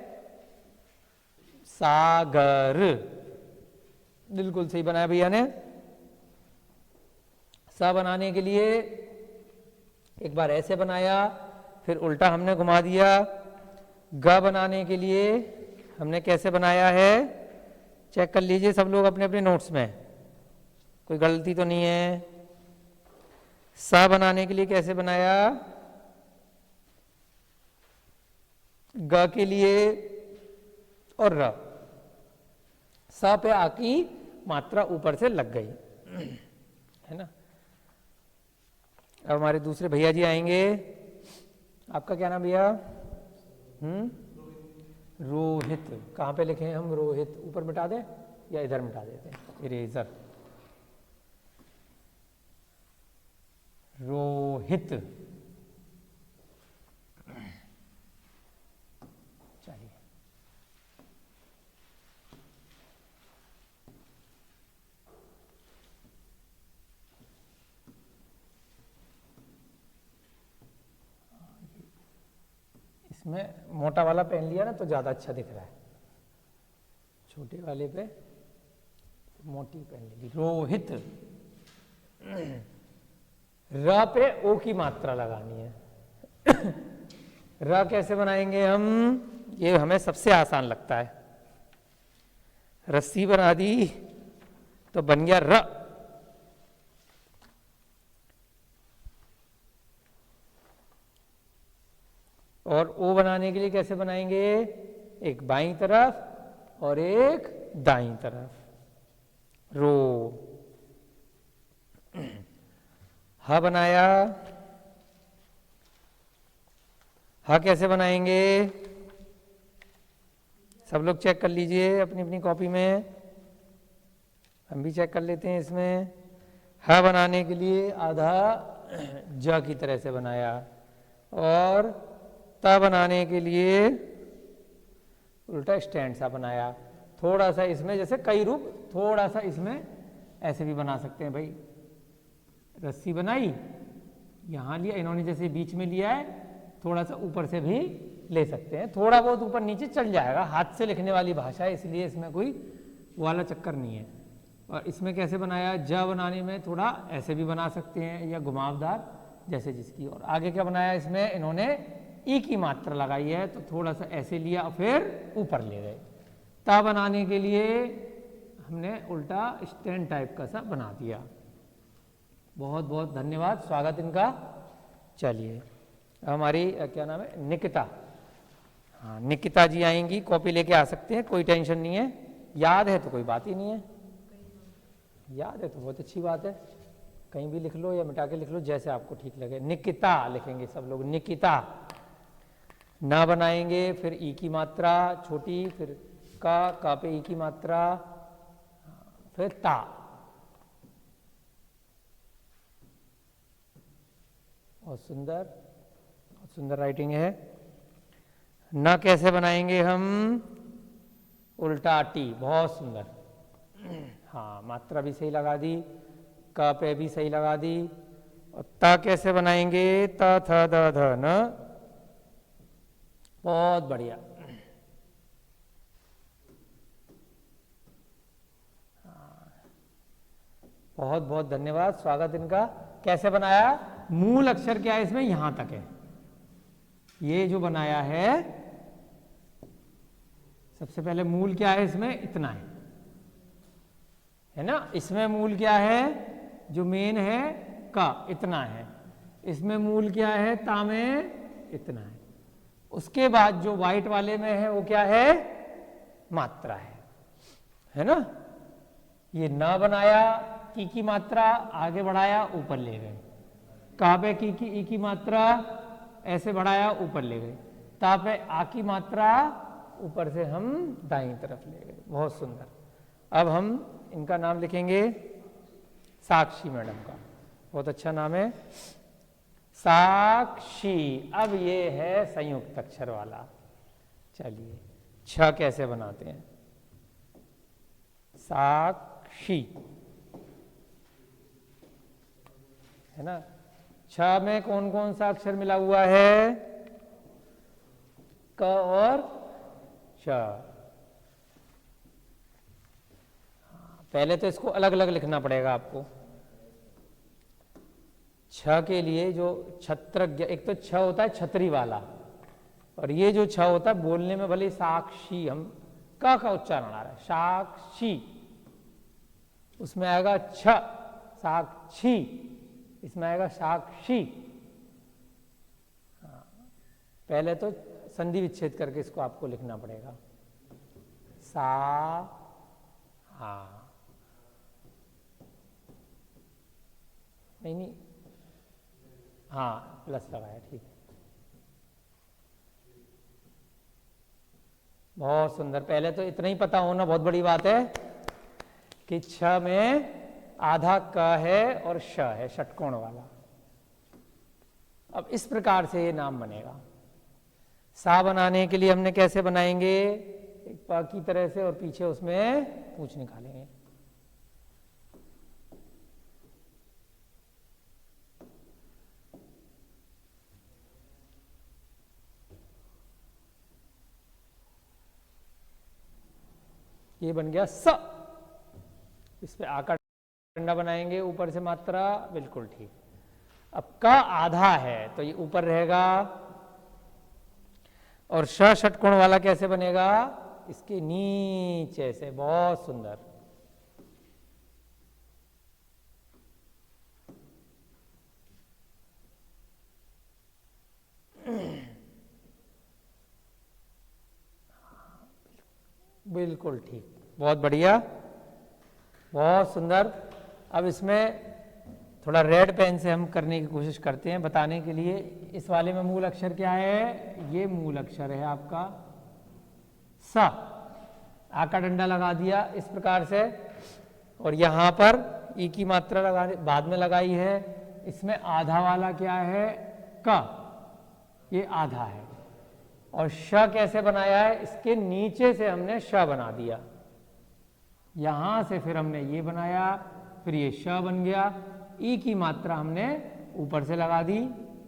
सागर, बिल्कुल सही बनाया भैया ने। सा बनाने के लिए एक बार ऐसे बनाया, फिर उल्टा हमने घुमा दिया। ग बनाने के लिए हमने कैसे बनाया है? चेक कर लीजिए सब लोग अपने अपने नोट्स में, कोई गलती तो नहीं है। सा बनाने के लिए कैसे बनाया? ग के लिए और र, सा पे आ की मात्रा ऊपर से लग गई, है ना। अब हमारे दूसरे भैया जी आएंगे। आपका क्या नाम भैया? रोहित। कहाँ पे लिखे हैं हम रोहित? ऊपर मिटा दें या इधर मिटा देते हैं? इरेजर। रोहित। चलिए इसमें मोटा वाला पेन लिया ना तो ज्यादा अच्छा दिख रहा है, छोटे वाले पे मोटी पेन ले ली। रोहित। र पे ओ की मात्रा लगानी है। र कैसे बनाएंगे हम? ये हमें सबसे आसान लगता है। रस्सी बना दी तो बन गया र। और ओ बनाने के लिए कैसे बनाएंगे? एक बाईं तरफ और एक दाईं तरफ। रो। ह बनाया। ह कैसे बनाएंगे? सब लोग चेक कर लीजिए अपनी अपनी कॉपी में, हम भी चेक कर लेते हैं इसमें। ह बनाने के लिए आधा ज की तरह से बनाया, और त बनाने के लिए उल्टा स्टैंड सा बनाया। थोड़ा सा इसमें जैसे कई रूप, थोड़ा सा इसमें ऐसे भी बना सकते हैं भाई। रस्सी बनाई, यहाँ लिया, इन्होंने जैसे बीच में लिया है, थोड़ा सा ऊपर से भी ले सकते हैं। थोड़ा बहुत ऊपर नीचे चल जाएगा, हाथ से लिखने वाली भाषा है इसलिए इसमें कोई वाला चक्कर नहीं है। और इसमें कैसे बनाया? ज बनाने में थोड़ा ऐसे भी बना सकते हैं या घुमावदार, जैसे जिसकी। और आगे क्या बनाया? इसमें इन्होंने ई की मात्रा लगाई है, तो थोड़ा सा ऐसे लिया फिर ऊपर ले गए। ता बनाने के लिए हमने उल्टा स्टैंड टाइप का सा बना दिया। बहुत बहुत धन्यवाद, स्वागत इनका। चलिए हमारी क्या नाम है? निकिता। हाँ, निकिता जी आएंगी, कॉपी लेके आ सकते हैं, कोई टेंशन नहीं है। याद है तो कोई बात ही नहीं है, याद है तो बहुत अच्छी बात है। कहीं भी लिख लो या मिटा के लिख लो, जैसे आपको ठीक लगे। निकिता लिखेंगे सब लोग, निकिता। ना बनाएंगे, फिर ई की मात्रा छोटी, फिर का पे ई की मात्रा, फिर ता। बहुत सुंदर, बहुत सुंदर राइटिंग है। ना कैसे बनाएंगे हम? उल्टा टी, बहुत सुंदर। हाँ, मात्रा भी सही लगा दी, क पे भी सही लगा दी। और ता कैसे बनाएंगे? त थ द ध न। बहुत बढ़िया। बहुत बहुत धन्यवाद, स्वागत इनका। कैसे बनाया? मूल अक्षर क्या है इसमें? यहां तक है। ये जो बनाया है, सबसे पहले मूल क्या है इसमें? इतना है ना। इसमें मूल क्या है? जो मेन है का, इतना है। इसमें मूल क्या है? ता में इतना है। उसके बाद जो व्हाइट वाले में है वो क्या है? मात्रा है ना। ये ना बनाया, की मात्रा आगे बढ़ाया, ऊपर ले गए। कहाँ पे की ई की मात्रा ऐसे बढ़ाया, ऊपर ले गए। ता पे आ की मात्रा ऊपर से हम दाईं तरफ ले गए। बहुत सुंदर। अब हम इनका नाम लिखेंगे, साक्षी मैडम का। बहुत अच्छा नाम है, साक्षी। अब ये है संयुक्त अक्षर वाला। चलिए, छ कैसे बनाते हैं? साक्षी, है ना। छ में कौन कौन सा अक्षर मिला हुआ है? क और श। पहले तो इसको अलग अलग लिखना पड़ेगा आपको। छ के लिए जो छत्रज्ञ, एक तो छ होता है छतरी वाला, और ये जो छ होता है बोलने में भले साक्षी, हम का उच्चारण आ रहा है, साक्षी, उसमें आएगा छ, साक्षी, इसमें आएगा साक्षी। पहले तो संधि विच्छेद करके इसको आपको लिखना पड़ेगा। सा, हाँ, नहीं, हाँ, प्लस लगाया, ठीक है। बहुत सुंदर। पहले तो इतना ही पता होना बहुत बड़ी बात है कि छ में आधा क है और श है, षटकोण वाला। अब इस प्रकार से ये नाम बनेगा। सा बनाने के लिए हमने कैसे बनाएंगे? एक प की तरह से, और पीछे उसमें पूंछ निकालेंगे। ये बन गया स। इस पे आ का डंडा बनाएंगे, ऊपर से मात्रा, बिल्कुल ठीक। अब का आधा है तो ये ऊपर रहेगा। और श षटकोण वाला कैसे बनेगा? इसके नीचे से। बहुत सुंदर। बिल्कुल ठीक, बहुत बढ़िया, बहुत सुंदर। अब इसमें थोड़ा रेड पेन से हम करने की कोशिश करते हैं बताने के लिए। इस वाले में मूल अक्षर क्या है? ये मूल अक्षर है आपका स। आ का डंडा लगा दिया इस प्रकार से, और यहां पर ई की मात्रा लगा बाद में लगाई है। इसमें आधा वाला क्या है? क, ये आधा है। और श कैसे बनाया है? इसके नीचे से हमने श बना दिया। यहां से फिर हमने ये बनाया, फिर ये श बन गया। ई की मात्रा हमने ऊपर से लगा दी,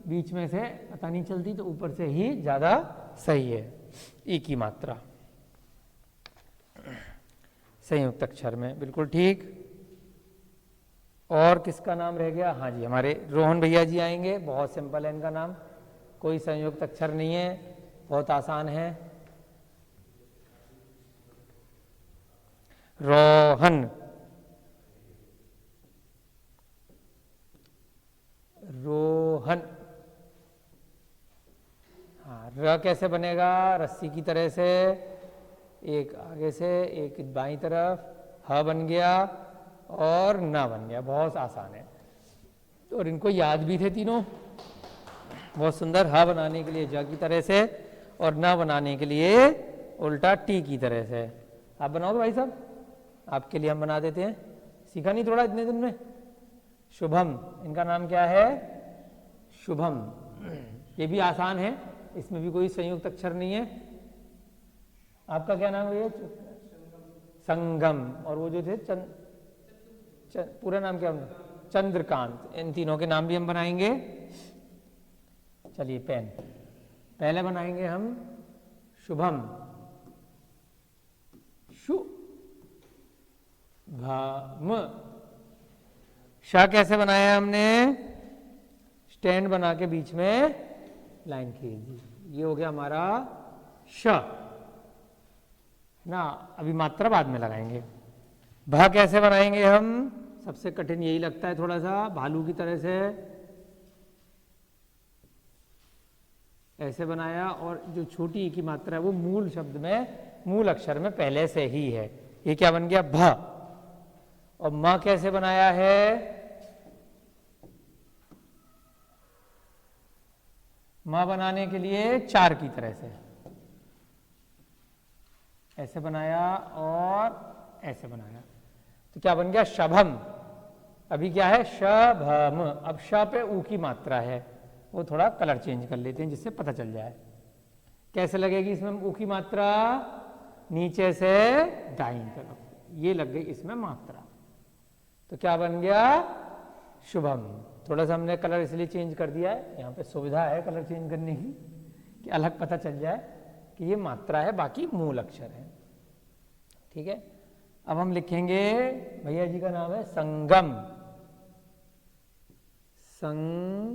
बीच में से पता नहीं चलती, तो ऊपर से ही ज्यादा सही है। ई की मात्रा संयुक्त अक्षर में, बिल्कुल ठीक। और किसका नाम रह गया? हाँ जी, हमारे रोहन भैया जी आएंगे। बहुत सिंपल है इनका नाम, कोई संयुक्त अक्षर नहीं है, बहुत आसान है। रोहन, रोहन, हाँ, र कैसे बनेगा? रस्सी की तरह से, एक आगे से एक बाईं तरफ, ह बन गया और न बन गया। बहुत आसान है और इनको याद भी थे तीनों। बहुत सुंदर। ह बनाने के लिए ज की तरह से और न बनाने के लिए उल्टा टी की तरह से। आप बनाओगे भाई साहब? आपके लिए हम बना देते हैं। सीखा नहीं थोड़ा इतने दिन में? शुभम, इनका नाम क्या है? शुभम। ये भी आसान है, इसमें भी कोई संयुक्त अक्षर नहीं है। आपका क्या नाम है? संगम। और वो जो थे पूरा नाम क्या है? चंद्रकांत। इन तीनों के नाम भी हम बनाएंगे। चलिए पेन पहले बनाएंगे हम शुभम। शुभम। श कैसे बनाया हमने? स्टैंड बना के बीच में लाइन खींच दी। ये हो गया हमारा श ना। अभी मात्रा बाद में लगाएंगे। भ कैसे बनाएंगे हम? सबसे कठिन यही लगता है थोड़ा सा, भालू की तरह से ऐसे बनाया और जो छोटी की मात्रा है वो मूल शब्द में, मूल अक्षर में पहले से ही है। ये क्या बन गया? भ। और म कैसे बनाया है? म बनाने के लिए चार की तरह से ऐसे बनाया और ऐसे बनाया, तो क्या बन गया? शभम। अभी क्या है? शभम। अब श पे ऊ की मात्रा है, वो थोड़ा कलर चेंज कर लेते हैं जिससे पता चल जाए। कैसे लगेगी इसमें ऊ की मात्रा? नीचे से दाईं तरफ, ये लग गई इसमें मात्रा। तो क्या बन गया? शुभम। थोड़ा सा हमने कलर इसलिए चेंज कर दिया है, यहाँ पे सुविधा है कलर चेंज करने की कि अलग पता चल जाए कि ये मात्रा है, बाकी मूल अक्षर है। ठीक है। अब हम लिखेंगे, भैया जी का नाम है संगम। संगम।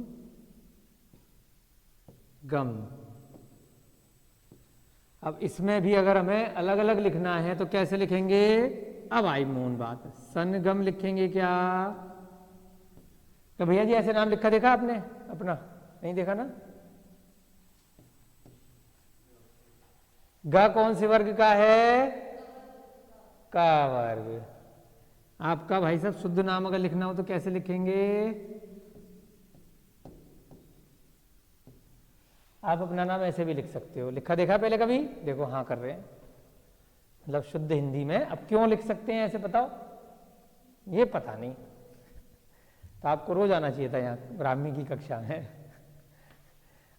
अब इसमें भी अगर हमें अलग अलग लिखना है तो कैसे लिखेंगे? अब आई मूल बात, संगम लिखेंगे क्या? तो भैया जी ऐसे नाम लिखा देखा आपने अपना? नहीं देखा ना? ग कौन से वर्ग का है? का वर्ग। आपका भाई साहब शुद्ध नाम अगर लिखना हो तो कैसे लिखेंगे? आप अपना नाम ऐसे भी लिख सकते हो। लिखा देखा पहले कभी? देखो हाँ कर रहे हैं, मतलब शुद्ध हिंदी में। अब क्यों लिख सकते हैं ऐसे बताओ? ये पता नहीं, तो आपको रोज आना चाहिए था यहाँ ब्राह्मी की कक्षा में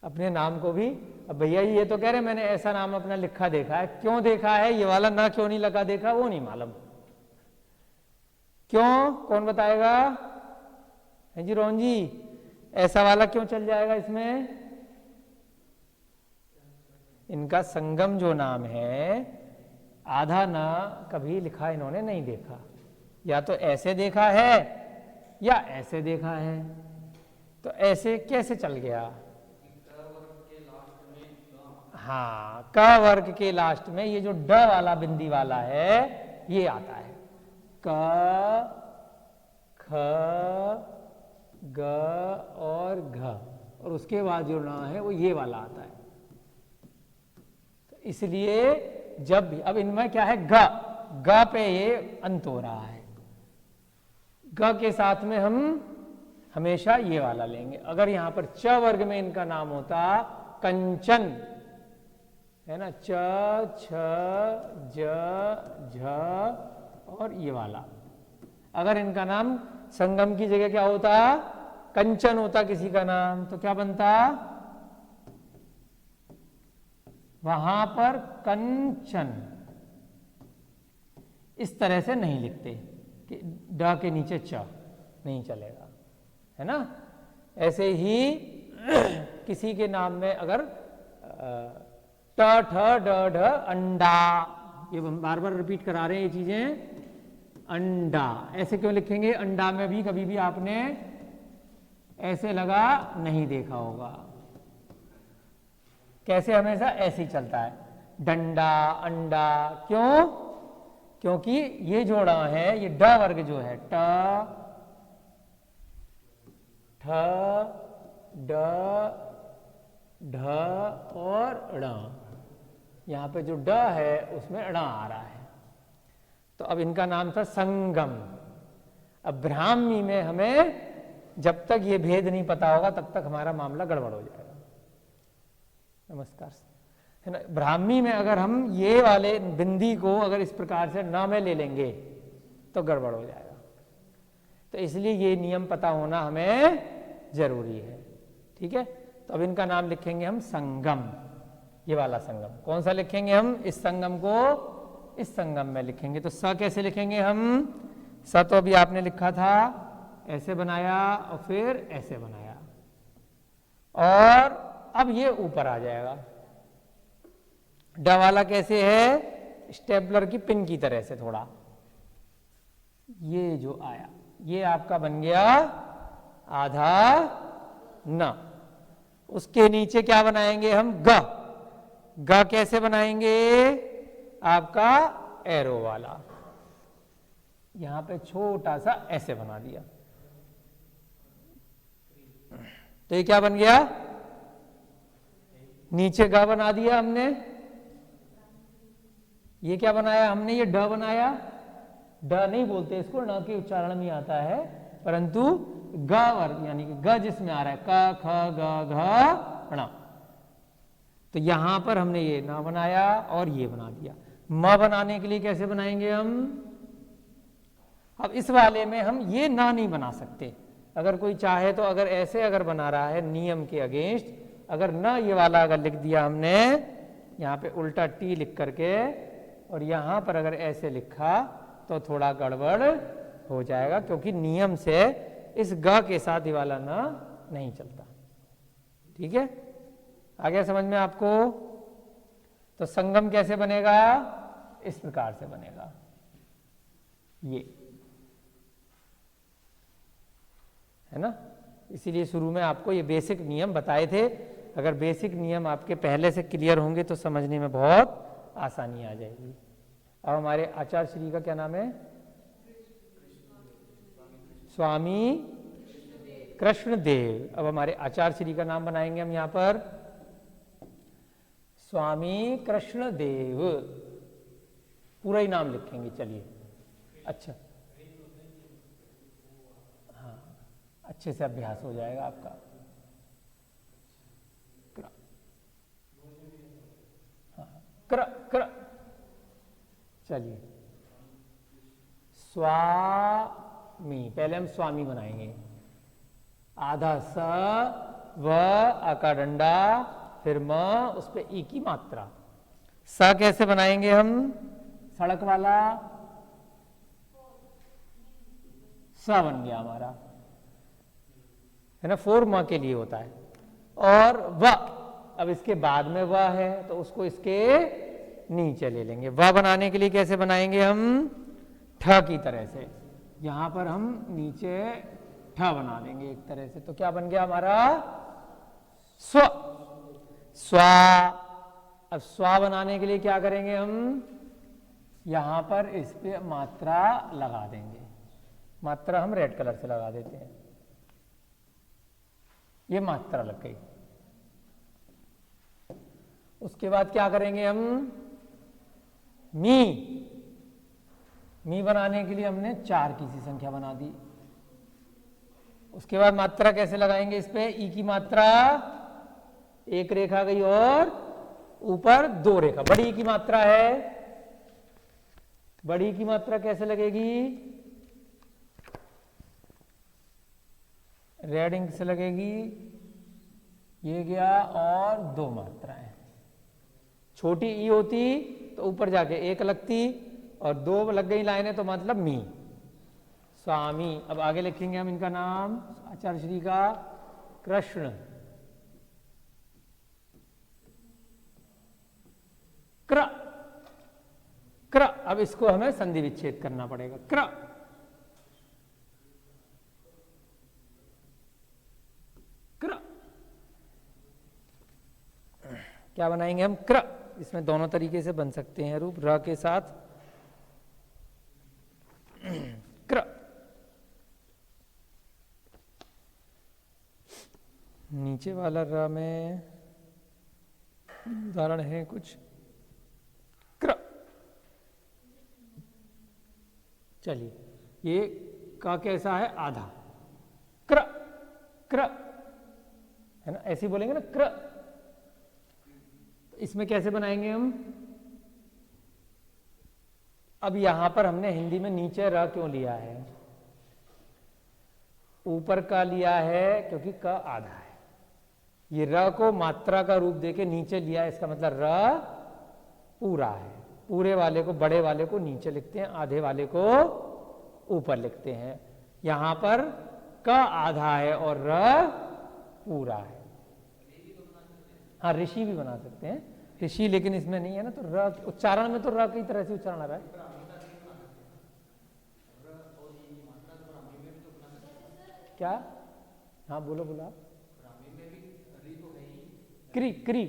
अपने नाम को भी। अब भैया ये तो कह रहे मैंने ऐसा नाम अपना लिखा देखा है। क्यों देखा है? ये वाला ना क्यों नहीं लगा देखा वो नहीं मालूम। क्यों? कौन बताएगा? है जी रोहन जी, ऐसा वाला क्यों चल जाएगा इसमें? इनका संगम जो नाम है, आधा ना कभी लिखा इन्होंने नहीं देखा, या तो ऐसे देखा है या ऐसे देखा है। तो ऐसे कैसे चल गया? हाँ, क वर्ग के लास्ट में ये जो ड वाला बिंदी वाला है ये आता है। क, ख, ग और घ, और उसके बाद जो ना है वो ये वाला आता है। तो इसलिए जब भी, अब इनमें क्या है? ग, ग पे ये अंत हो रहा है। ग के साथ में हम हमेशा ये वाला लेंगे। अगर यहां पर च वर्ग में इनका नाम होता कंचन, है ना, च, छ, ज, झ और ये वाला, अगर इनका नाम संगम की जगह क्या होता? कंचन होता किसी का नाम, तो क्या बनता? वहां पर कंचन। इस तरह से नहीं लिखते कि ड के नीचे च, नहीं चलेगा, है ना। ऐसे ही किसी के नाम में अगर ट, ठ, ड, ढ, अंडा, ये बार बार रिपीट करा रहे हैं ये चीजें। अंडा ऐसे क्यों लिखेंगे? अंडा में भी कभी भी आपने ऐसे लगा नहीं देखा होगा। कैसे? हमेशा ऐसे ही चलता है, डंडा, अंडा। क्यों? क्योंकि ये जोड़ा है, ये ड वर्ग जो है, ट, ठ, ड, ढ और ण, यहाँ पे जो ड है उसमें ण आ रहा है, तो अब इनका नाम था संगम। अब ब्राह्मी में हमें जब तक ये भेद नहीं पता होगा तब तक हमारा मामला गड़बड़ हो जाएगा। नमस्कार, है ना। ब्राह्मी में अगर हम ये वाले बिंदी को अगर इस प्रकार से न में ले लेंगे तो गड़बड़ हो जाएगा, तो इसलिए ये नियम पता होना हमें जरूरी है। ठीक है, तो अब इनका नाम लिखेंगे हम संगम, ये वाला संगम। कौन सा लिखेंगे हम? इस संगम को इस संगम में लिखेंगे। तो स कैसे लिखेंगे हम? स तो अभी आपने लिखा था, ऐसे बनाया और फिर ऐसे बनाया, और अब ये ऊपर आ जाएगा। ड वाला कैसे है? स्टेपलर की पिन की तरह से थोड़ा, ये जो आया ये आपका बन गया आधा न। उसके नीचे क्या बनाएंगे हम? ग। ग कैसे बनाएंगे? आपका एरो वाला, यहां पे छोटा सा ऐसे बना दिया, तो ये क्या बन गया? नीचे ग बना दिया हमने। ये क्या बनाया हमने? ये ड बनाया। ड नहीं बोलते इसको, न के उच्चारण में आता है, परंतु ग वर्ग यानी कि ग जिसमें आ रहा है क ख ग घ ण, तो यहां पर हमने ये न बनाया और ये बना दिया। म बनाने के लिए कैसे बनाएंगे हम? अब इस वाले में हम ये ना नहीं बना सकते। अगर कोई चाहे तो अगर ऐसे अगर बना रहा है नियम के अगेंस्ट, अगर न ये वाला अगर लिख दिया हमने यहाँ पे उल्टा टी लिख करके, और यहाँ पर अगर ऐसे लिखा तो थोड़ा गड़बड़ हो जाएगा, क्योंकि नियम से इस ग के साथ ये वाला न नहीं चलता। ठीक है, आ गया समझ में आपको? तो संगम कैसे बनेगा? इस प्रकार से बनेगा, ये है ना। इसीलिए शुरू में आपको ये बेसिक नियम बताए थे। अगर बेसिक नियम आपके पहले से क्लियर होंगे तो समझने में बहुत आसानी आ जाएगी। अब हमारे आचार्य श्री का क्या नाम है? स्वामी कृष्णदेव। अब हमारे आचार्य श्री का नाम बनाएंगे हम यहाँ पर, स्वामी कृष्णदेव, पूरा ही नाम लिखेंगे। चलिए, अच्छा, हाँ, अच्छे से अभ्यास हो जाएगा आपका। क्र क्र, चलिए, स्वामी, पहले हम स्वामी बनाएंगे। आधा स, व, आ का डंडा, फिर म, उस पे ई की मात्रा। स कैसे बनाएंगे हम? सड़क वाला स बन गया हमारा, है ना, 4 म के लिए होता है। और व, अब इसके बाद में व है तो उसको इसके नीचे ले लेंगे। व बनाने के लिए कैसे बनाएंगे हम? ठ की तरह से, यहां पर हम नीचे ठ बना देंगे एक तरह से, तो क्या बन गया हमारा? स्व। स्वा। अब स्वा बनाने के लिए क्या करेंगे हम? यहां पर इस पे मात्रा लगा देंगे। मात्रा हम रेड कलर से लगा देते हैं, ये मात्रा लग गई। उसके बाद क्या करेंगे हम? मी। मी बनाने के लिए हमने 4 की सी संख्या बना दी। उसके बाद मात्रा कैसे लगाएंगे इस पे? ई की मात्रा, एक रेखा गई और ऊपर 2 रेखा। बड़ी की मात्रा है, बड़ी की मात्रा कैसे लगेगी? रेड इंक से लगेगी, ये गया, और 2 मात्राएं। छोटी ई होती तो ऊपर जाके 1 लगती, और 2 लग गई लाइनें तो मतलब मी। स्वामी। अब आगे लिखेंगे हम इनका नाम, आचार्य श्री का, कृष्ण। क्र। क्र, अब इसको हमें संधि विच्छेद करना पड़ेगा। क्र। क्र, क्या बनाएंगे हम? क्र। इसमें दोनों तरीके से बन सकते हैं रूप, र के साथ। क्र। नीचे वाला र में उदाहरण है कुछ। क्र, चलिए ये का कैसा है, आधा। क्र, क्र, है ना, ऐसे बोलेंगे ना क्र। तो इसमें कैसे बनाएंगे हम? अब यहां पर हमने हिंदी में नीचे र क्यों लिया है? ऊपर का लिया है क्योंकि क आधा है। ये र को मात्रा का रूप देके नीचे लिया है, इसका मतलब र पूरा है। पूरे वाले को, बड़े वाले को नीचे लिखते हैं, आधे वाले को ऊपर लिखते हैं। यहां पर क आधा है और र पूरा है। हाँ, ऋषि भी बना सकते हैं, ऋषि, लेकिन इसमें नहीं है ना। तो र उच्चारण में तो र की तरह से उच्चारण आ रहा है। क्या? हाँ बोलो बोलो आप। क्री, क्री,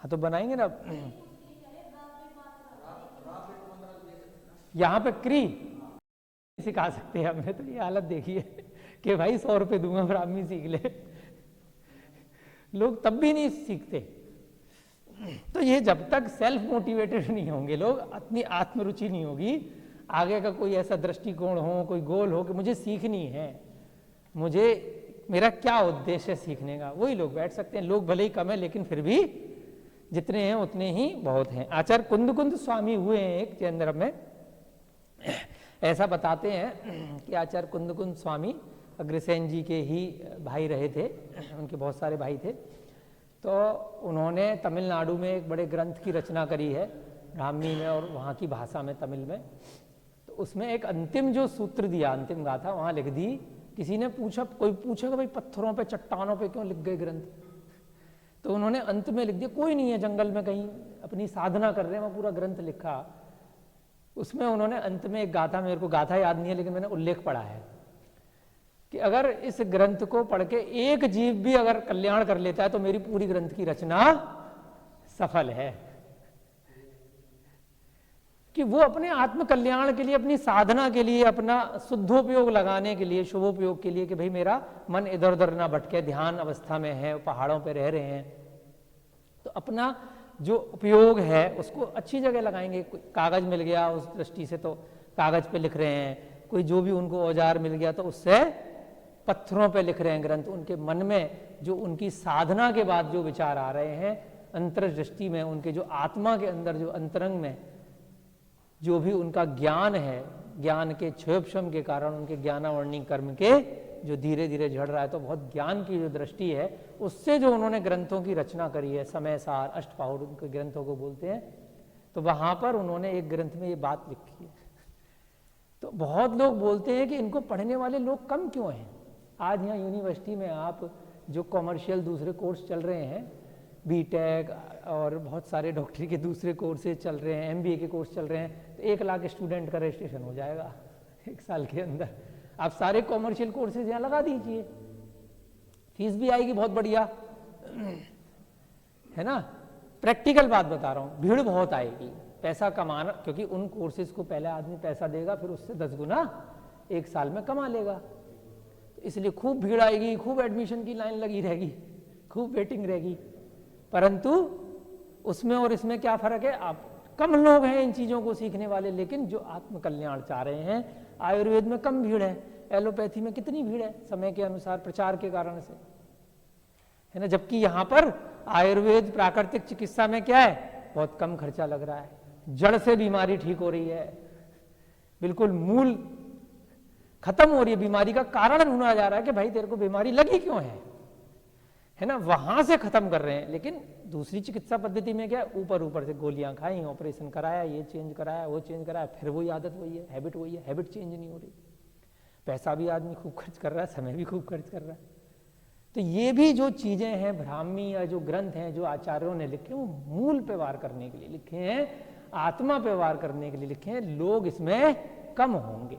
हाँ तो बनाएंगे ना। यहाँ पे क्री सिखा सकते हैं। हमने तो ये हालत देखी है कि भाई 100 रुपये दूंगा ब्राह्मी सीख ले, लोग तब भी नहीं सीखते। तो ये जब तक सेल्फ मोटिवेटेड नहीं होंगे लोग, अपनी आत्मरुचि नहीं होगी, आगे का कोई ऐसा दृष्टिकोण हो, कोई गोल हो कि मुझे सीखनी है, मुझे मेरा क्या उद्देश्य है सीखने का, वही लोग बैठ सकते हैं। लोग भले ही कम है लेकिन फिर भी जितने हैं उतने ही बहुत हैं। आचार्य कुंद स्वामी हुए हैं एक चंद्र में, ऐसा बताते हैं कि आचार्य कुंद स्वामी अग्रसेन जी के ही भाई रहे थे, उनके बहुत सारे भाई थे। तो उन्होंने तमिलनाडु में एक बड़े ग्रंथ की रचना करी है, ब्राह्मी में और वहाँ की भाषा में, तमिल में। तो उसमें एक अंतिम जो सूत्र दिया, अंतिम गाथा वहाँ लिख दी। किसी ने पूछा, कोई पूछेगा भाई पत्थरों पे, चट्टानों पे क्यों लिख गए ग्रंथ? तो उन्होंने अंत में लिख दिया, कोई नहीं है जंगल में कहीं अपनी साधना कर रहे हैं, वहाँ पूरा ग्रंथ लिखा। उसमें उन्होंने अंत में एक गाथा, मेरे को गाथा याद नहीं है लेकिन मैंने उल्लेख पढ़ा है कि अगर इस ग्रंथ को पढ़ के एक जीव भी अगर कल्याण कर लेता है तो मेरी पूरी ग्रंथ की रचना सफल है। कि वो अपने आत्म कल्याण के लिए, अपनी साधना के लिए, अपना शुद्धोपयोग लगाने के लिए, शुभोपयोग के लिए, कि भाई मेरा मन इधर उधर ना भटके, ध्यान अवस्था में है, पहाड़ों पे रह रहे हैं, तो अपना जो उपयोग है उसको अच्छी जगह लगाएंगे। कागज मिल गया उस दृष्टि से तो कागज पे लिख रहे हैं, कोई जो भी उनको औजार मिल गया तो उससे पत्थरों पे लिख रहे हैं ग्रंथ। उनके मन में जो उनकी साधना के बाद जो विचार आ रहे हैं, अंतर्दृष्टि में, उनके जो आत्मा के अंदर, जो अंतरंग में जो भी उनका ज्ञान है, ज्ञान के क्षोभशम के कारण उनके ज्ञानावर्णी कर्म के जो धीरे धीरे झड़ रहा है, तो बहुत ज्ञान की जो दृष्टि है उससे जो उन्होंने ग्रंथों की रचना करी है, समय सार, अष्टपाहुर उनके ग्रंथों को बोलते हैं, तो वहां पर उन्होंने एक ग्रंथ में ये बात लिखी है। तो बहुत लोग बोलते हैं कि इनको पढ़ने वाले लोग कम क्यों हैं। आज यहाँ यूनिवर्सिटी में आप जो कॉमर्शियल दूसरे कोर्स चल रहे हैं, बीटेक और बहुत सारे डॉक्टरी के दूसरे कोर्सेज चल रहे हैं, एमबीए के कोर्स चल रहे हैं, तो 1 लाख स्टूडेंट का रजिस्ट्रेशन हो जाएगा 1 साल के अंदर। आप सारे कॉमर्शियल कोर्सेज यहाँ लगा दीजिए, फीस भी आएगी बहुत बढ़िया, है ना। प्रैक्टिकल बात बता रहा हूँ, भीड़ बहुत आएगी, पैसा कमाना, क्योंकि उन कोर्सेज को पहले आदमी पैसा देगा, फिर उससे 10 गुना 1 साल में कमा लेगा। तो इसलिए खूब भीड़ आएगी, खूब एडमिशन की लाइन लगी रहेगी, खूब वेटिंग रहेगी। परंतु उसमें और इसमें क्या फर्क है? आप कम लोग हैं इन चीज़ों को सीखने वाले, लेकिन जो आत्म कल्याण चाह रहे हैं। आयुर्वेद में कम भीड़ है, एलोपैथी में कितनी भीड़ है, समय के अनुसार प्रचार के कारण से, है ना। जबकि यहाँ पर आयुर्वेद प्राकृतिक चिकित्सा में क्या है, बहुत कम खर्चा लग रहा है, जड़ से बीमारी ठीक हो रही है, बिल्कुल मूल खत्म हो रही है, बीमारी का कारण ढूंढा जा रहा है कि भाई तेरे को बीमारी लगी क्यों है ना, वहां से खत्म कर रहे हैं। लेकिन दूसरी चिकित्सा पद्धति में क्या, ऊपर ऊपर से गोलियां खाई, ऑपरेशन कराया, ये चेंज कराया, वो चेंज कराया, फिर वही आदत वही है, हैबिट वही है, हैबिट चेंज नहीं हो रही। पैसा भी आदमी खूब खर्च कर रहा है, समय भी खूब खर्च कर रहा है। तो ये भी जो चीजें हैं, ब्राह्मी या जो ग्रंथ हैं जो आचार्यों ने लिखे, वो मूल पे वार करने के लिए लिखे हैं, आत्मा पे वार करने के लिए लिखे हैं। लोग इसमें कम होंगे।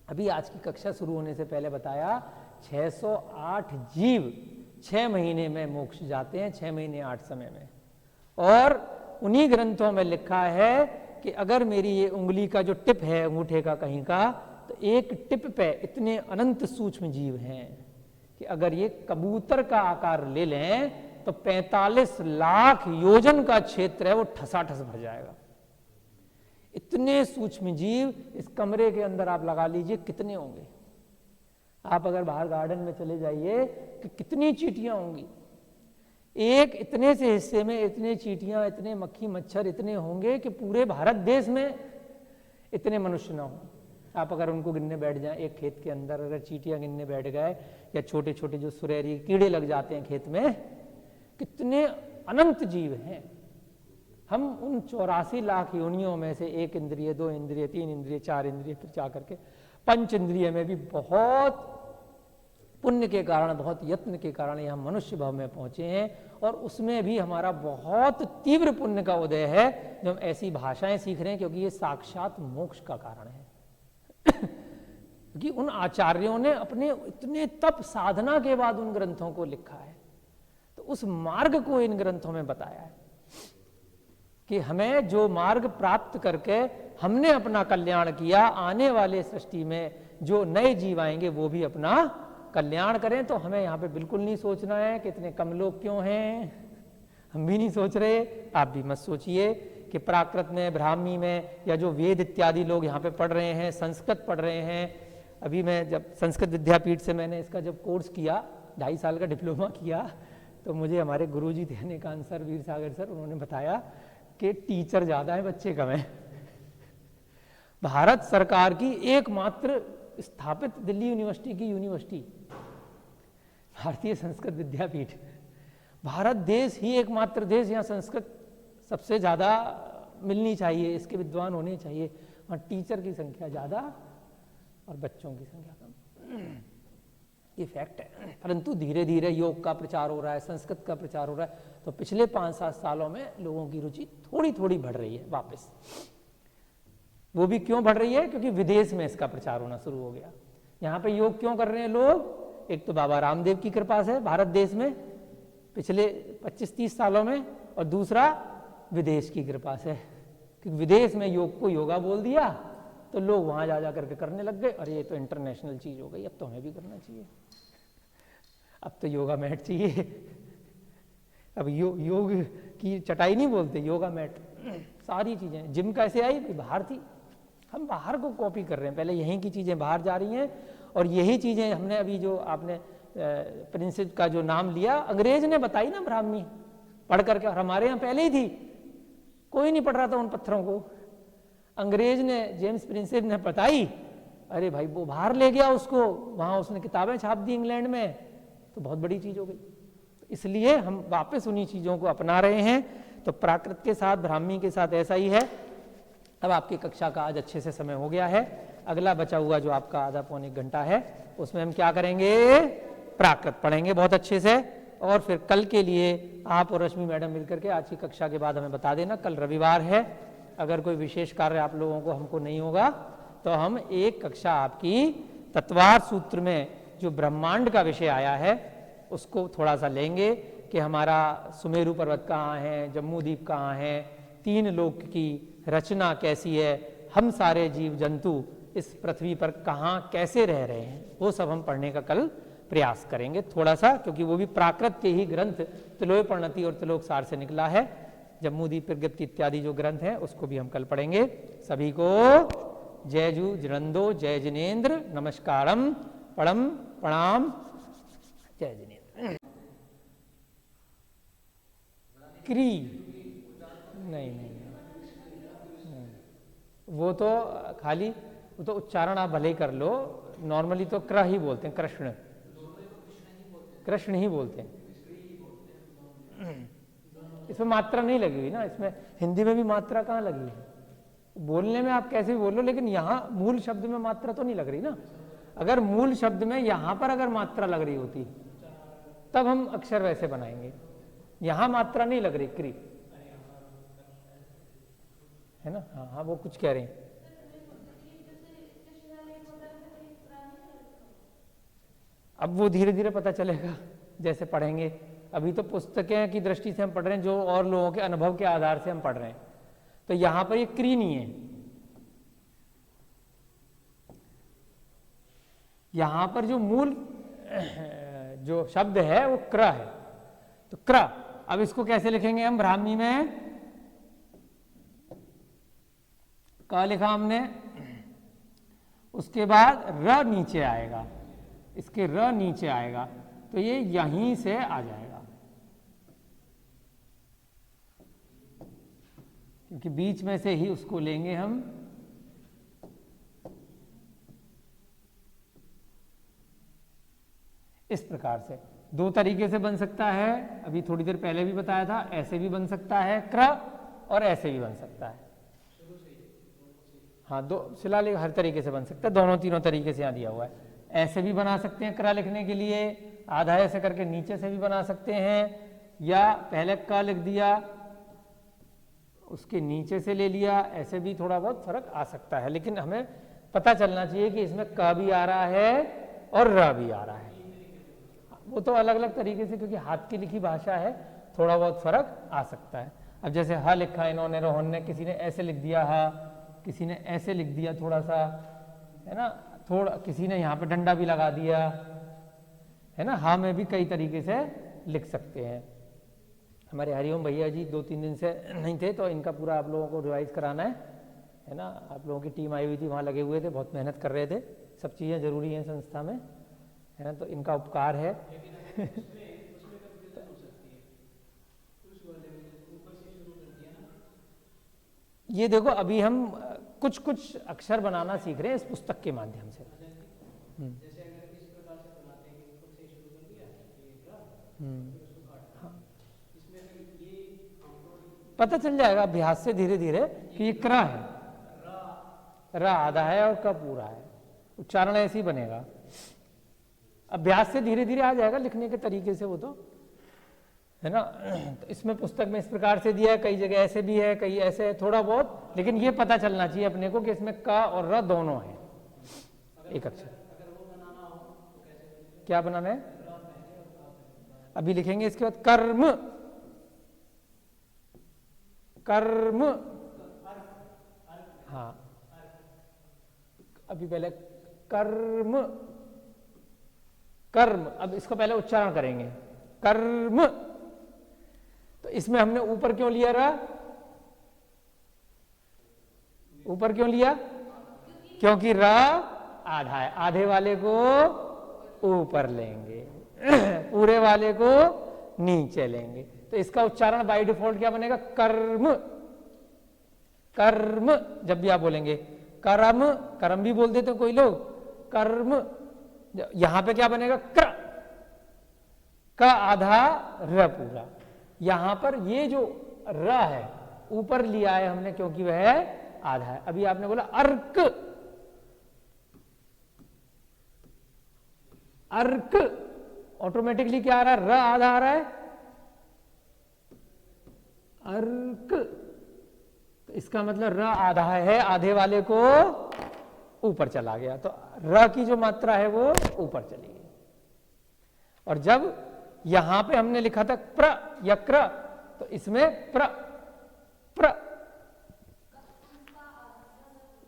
अभी आज की कक्षा शुरू होने से पहले बताया 608 जीव 6 महीने में मोक्ष जाते हैं, 6 महीने 8 समय में। और उन्हीं ग्रंथों में लिखा है कि अगर मेरी ये उंगली का जो टिप है अंगूठे का कहीं का, तो एक टिप पे इतने अनंत सूक्ष्म जीव हैं कि अगर ये कबूतर का आकार ले लें तो 45 लाख योजन का क्षेत्र है वो ठसाठस भर जाएगा। इतने सूक्ष्म जीव इस कमरे के अंदर आप लगा लीजिए कितने होंगे। आप अगर बाहर गार्डन में चले जाइए कि कितनी चींटियां होंगी। एक इतने से हिस्से में इतने चींटियां, इतने मक्खी मच्छर इतने होंगे कि पूरे भारत देश में इतने मनुष्य ना हो। आप अगर उनको गिनने बैठ जाएं, एक खेत के अंदर अगर चींटियां गिनने बैठ गए या छोटे छोटे जो सुरैरी कीड़े लग जाते हैं खेत में, कितने अनंत जीव हैं। हम उन 84 लाख योनियों में से 1 इंद्रिय, 2 इंद्रिय, 3 इंद्रिय, 4 इंद्रिय, फिर जा करके 5 इंद्रिय में भी बहुत पुण्य के कारण, बहुत यत्न के कारण यहाँ मनुष्य भाव में पहुंचे हैं। और उसमें भी हमारा बहुत तीव्र पुण्य का उदय है जो हम ऐसी भाषाएं सीख रहे हैं, क्योंकि ये साक्षात मोक्ष का कारण है। क्योंकि उन आचार्यों ने अपने इतने तप साधना के बाद उन ग्रंथों को लिखा है, तो उस मार्ग को इन ग्रंथों में बताया है कि हमें जो मार्ग प्राप्त करके हमने अपना कल्याण किया, आने वाले सृष्टि में जो नए जीव आएंगे वो भी अपना कल्याण करें। तो हमें यहाँ पे बिल्कुल नहीं सोचना है कि इतने कम लोग क्यों हैं, हम भी नहीं सोच रहे, आप भी मत सोचिए कि प्राकृत में, ब्राह्मी में, या जो वेद इत्यादि लोग यहाँ पे पढ़ रहे हैं, संस्कृत पढ़ रहे हैं। अभी मैं जब संस्कृत विद्यापीठ से मैंने इसका जब कोर्स किया, 2.5 साल का डिप्लोमा किया, तो मुझे हमारे गुरुजी थे निकांत सर, वीर सागर सर, उन्होंने बताया कि टीचर ज़्यादा है, बच्चे कम हैं। भारत सरकार की एकमात्र स्थापित दिल्ली यूनिवर्सिटी की यूनिवर्सिटी भारतीय संस्कृत विद्यापीठ, भारत देश ही एकमात्र देश, यहाँ संस्कृत सबसे ज़्यादा मिलनी चाहिए, इसके विद्वान होने चाहिए। वहाँ टीचर की संख्या ज़्यादा और बच्चों की संख्या कम, ये फैक्ट है। परंतु धीरे धीरे योग का प्रचार हो रहा है, संस्कृत का प्रचार हो रहा है, तो पिछले 5-7 सालों में लोगों की रुचि थोड़ी थोड़ी बढ़ रही है वापस। वो भी क्यों बढ़ रही है? क्योंकि विदेश में इसका प्रचार होना शुरू हो गया। यहाँ पे योग क्यों कर रहे हैं लोग? एक तो बाबा रामदेव की कृपा से भारत देश में पिछले 25-30 सालों में, और दूसरा विदेश की कृपा से। क्योंकि विदेश में योग को योगा बोल दिया तो लोग वहाँ जा करके करने लग गए, अरे ये तो इंटरनेशनल चीज़ हो गई, अब तो हमें भी करना चाहिए, अब तो योगा मैट चाहिए। अब योग की चटाई नहीं बोलते, योगा मैट। सारी चीज़ें, जिम कैसे आई? बाहर थी, हम बाहर को कॉपी कर रहे हैं। पहले यहीं की चीज़ें बाहर जा रही हैं, और यही चीज़ें हमने अभी जो आपने प्रिंसिप का जो नाम लिया, अंग्रेज ने बताई ना ब्राह्मी पढ़ करके, और हमारे यहाँ पहले ही थी, कोई नहीं पढ़ रहा था उन पत्थरों को। अंग्रेज ने, जेम्स प्रिंसिप ने बताई, अरे भाई वो बाहर ले गया उसको, वहाँ उसने किताबें छाप दी इंग्लैंड में, तो बहुत बड़ी चीज़ हो गई। इसलिए हम वापस उन्हीं चीज़ों को अपना रहे हैं। तो प्राकृत के साथ, ब्राह्मी के साथ ऐसा ही है। अब आपकी कक्षा का आज अच्छे से समय हो गया है। अगला बचा हुआ जो आपका आधा पौने 1 घंटा है, उसमें हम क्या करेंगे? प्राकृत पढ़ेंगे बहुत अच्छे से। और फिर कल के लिए आप और रश्मि मैडम मिलकर के आज की कक्षा के बाद हमें बता देना। कल रविवार है, अगर कोई विशेष कार्य आप लोगों को हमको नहीं होगा तो हम एक कक्षा आपकी तत्वार सूत्र में जो ब्रह्मांड का विषय आया है उसको थोड़ा सा लेंगे कि हमारा सुमेरु पर्वत कहाँ है, जम्मू द्वीप कहाँ है, 3 लोक की रचना कैसी है, हम सारे जीव जंतु इस पृथ्वी पर कहाँ कैसे रह रहे हैं, वो सब हम पढ़ने का कल प्रयास करेंगे थोड़ा सा, क्योंकि वो भी प्राकृत के ही ग्रंथ तिलोय प्रणति और तिलोक सार से निकला है। जम्मूदीप प्रज्ञप्ति इत्यादि जो ग्रंथ हैं उसको भी हम कल पढ़ेंगे। सभी को जय जू जिनंदो, जय जिनेन्द्र, नमस्कारम, पणम प्रणाम, जय जिनेन्द्र। क्री नहीं, वो तो खाली, वो तो उच्चारण आप भले ही कर लो, नॉर्मली तो क्र ही बोलते हैं, कृष्ण, कृष्ण ही बोलते हैं। इसमें मात्रा नहीं लगी हुई ना, इसमें हिंदी में भी मात्रा कहाँ लगी है? बोलने में आप कैसे भी बोल लो, लेकिन यहाँ मूल शब्द में मात्रा तो नहीं लग रही ना। अगर मूल शब्द में यहाँ पर अगर मात्रा लग रही होती तब हम अक्षर वैसे बनाएंगे। यहाँ मात्रा नहीं लग रही, क्री है ना। हाँ हाँ, वो कुछ कह रहे हैं। अब वो धीरे धीरे पता चलेगा जैसे पढ़ेंगे। अभी तो पुस्तकें की दृष्टि से हम पढ़ रहे हैं, जो और लोगों के अनुभव के आधार से हम पढ़ रहे हैं। तो यहां पर ये क्री नहीं है, यहां पर जो मूल जो शब्द है वो क्र है, तो क्र। अब इसको कैसे लिखेंगे हम? ब्राह्मी में क लिखा हमने, उसके बाद र नीचे आएगा, इसके र नीचे आएगा, तो ये यहीं से आ जाएगा, क्योंकि बीच में से ही उसको लेंगे हम। इस प्रकार से दो तरीके से बन सकता है, अभी थोड़ी देर पहले भी बताया था, ऐसे भी बन सकता है क्र और ऐसे भी बन सकता है। हाँ, दो शिलालेख हर तरीके से बन सकता है, दोनों तीनों तरीके से यहाँ दिया हुआ है। ऐसे भी बना सकते हैं क्र लिखने के लिए, आधा ऐसे करके नीचे से भी बना सकते हैं, या पहले क लिख दिया उसके नीचे से ले लिया, ऐसे भी थोड़ा बहुत फर्क आ सकता है। लेकिन हमें पता चलना चाहिए कि इसमें क भी आ रहा है और र भी आ रहा है। वो तो अलग अलग तरीके से, क्योंकि हाथ की लिखी भाषा है, थोड़ा बहुत फर्क आ सकता है। अब जैसे ह लिखा इन्होंने, रोहन ने, किसी ने ऐसे लिख दिया ह, किसी ने ऐसे लिख दिया थोड़ा सा, है ना, थोड़ा किसी ने यहाँ पे डंडा भी लगा दिया, है ना। हा में भी कई तरीके से लिख सकते हैं। हमारे हरिओम भैया जी 2-3 दिन से नहीं थे, तो इनका पूरा आप लोगों को रिवाइज कराना है ना। आप लोगों की टीम आई हुई थी, वहाँ लगे हुए थे, बहुत मेहनत कर रहे थे। सब चीज़ें ज़रूरी हैं संस्था में, है ना, तो इनका उपकार है। ये देखो, अभी हम कुछ कुछ अक्षर बनाना सीख रहे हैं इस पुस्तक के माध्यम से। जैसे अगर इस प्रकार से बनाते हैं कि ऊपर से शुरू कर दिया फिर उसको काटना, इसमें फिर ये पता चल जाएगा अभ्यास से धीरे धीरे कि ये क्र है, र आधा है और क पूरा है। उच्चारण ऐसे ही बनेगा, अभ्यास से धीरे धीरे आ जाएगा लिखने के तरीके से, वो तो है ना। तो इसमें पुस्तक में इस प्रकार से दिया है, कई जगह ऐसे भी है, कई ऐसे है, थोड़ा बहुत, लेकिन ये पता चलना चाहिए अपने को कि इसमें क और र दोनों है एक अक्षर। क्या बनाना है? अभी लिखेंगे इसके बाद कर्म, कर्म, हाँ, अभी पहले कर्म, कर्म। अब इसको पहले उच्चारण करेंगे, कर्म। तो इसमें हमने ऊपर क्यों लिया रहा? ऊपर क्यों लिया? क्योंकि र आधा है, आधे वाले को ऊपर लेंगे, पूरे वाले को नीचे लेंगे। तो इसका उच्चारण बाय डिफॉल्ट क्या बनेगा? कर्म, कर्म। जब भी आप बोलेंगे कर्म, कर्म भी बोल देते कोई लोग, कर्म। यहां पे क्या बनेगा? क्र, का आधा, र पूरा। यहां पर ये जो र है ऊपर लिया है हमने, क्योंकि वह आधा है। अभी आपने बोला अर्क, अर्क, ऑटोमेटिकली क्या आ रहा है? र आधा आ रहा है, अर्क। तो इसका मतलब र आधा है, आधे वाले को ऊपर चला गया, तो र की जो मात्रा है वो ऊपर चली गई। और जब यहां पे हमने लिखा था प्र या क्र, तो इसमें प्र, प्र,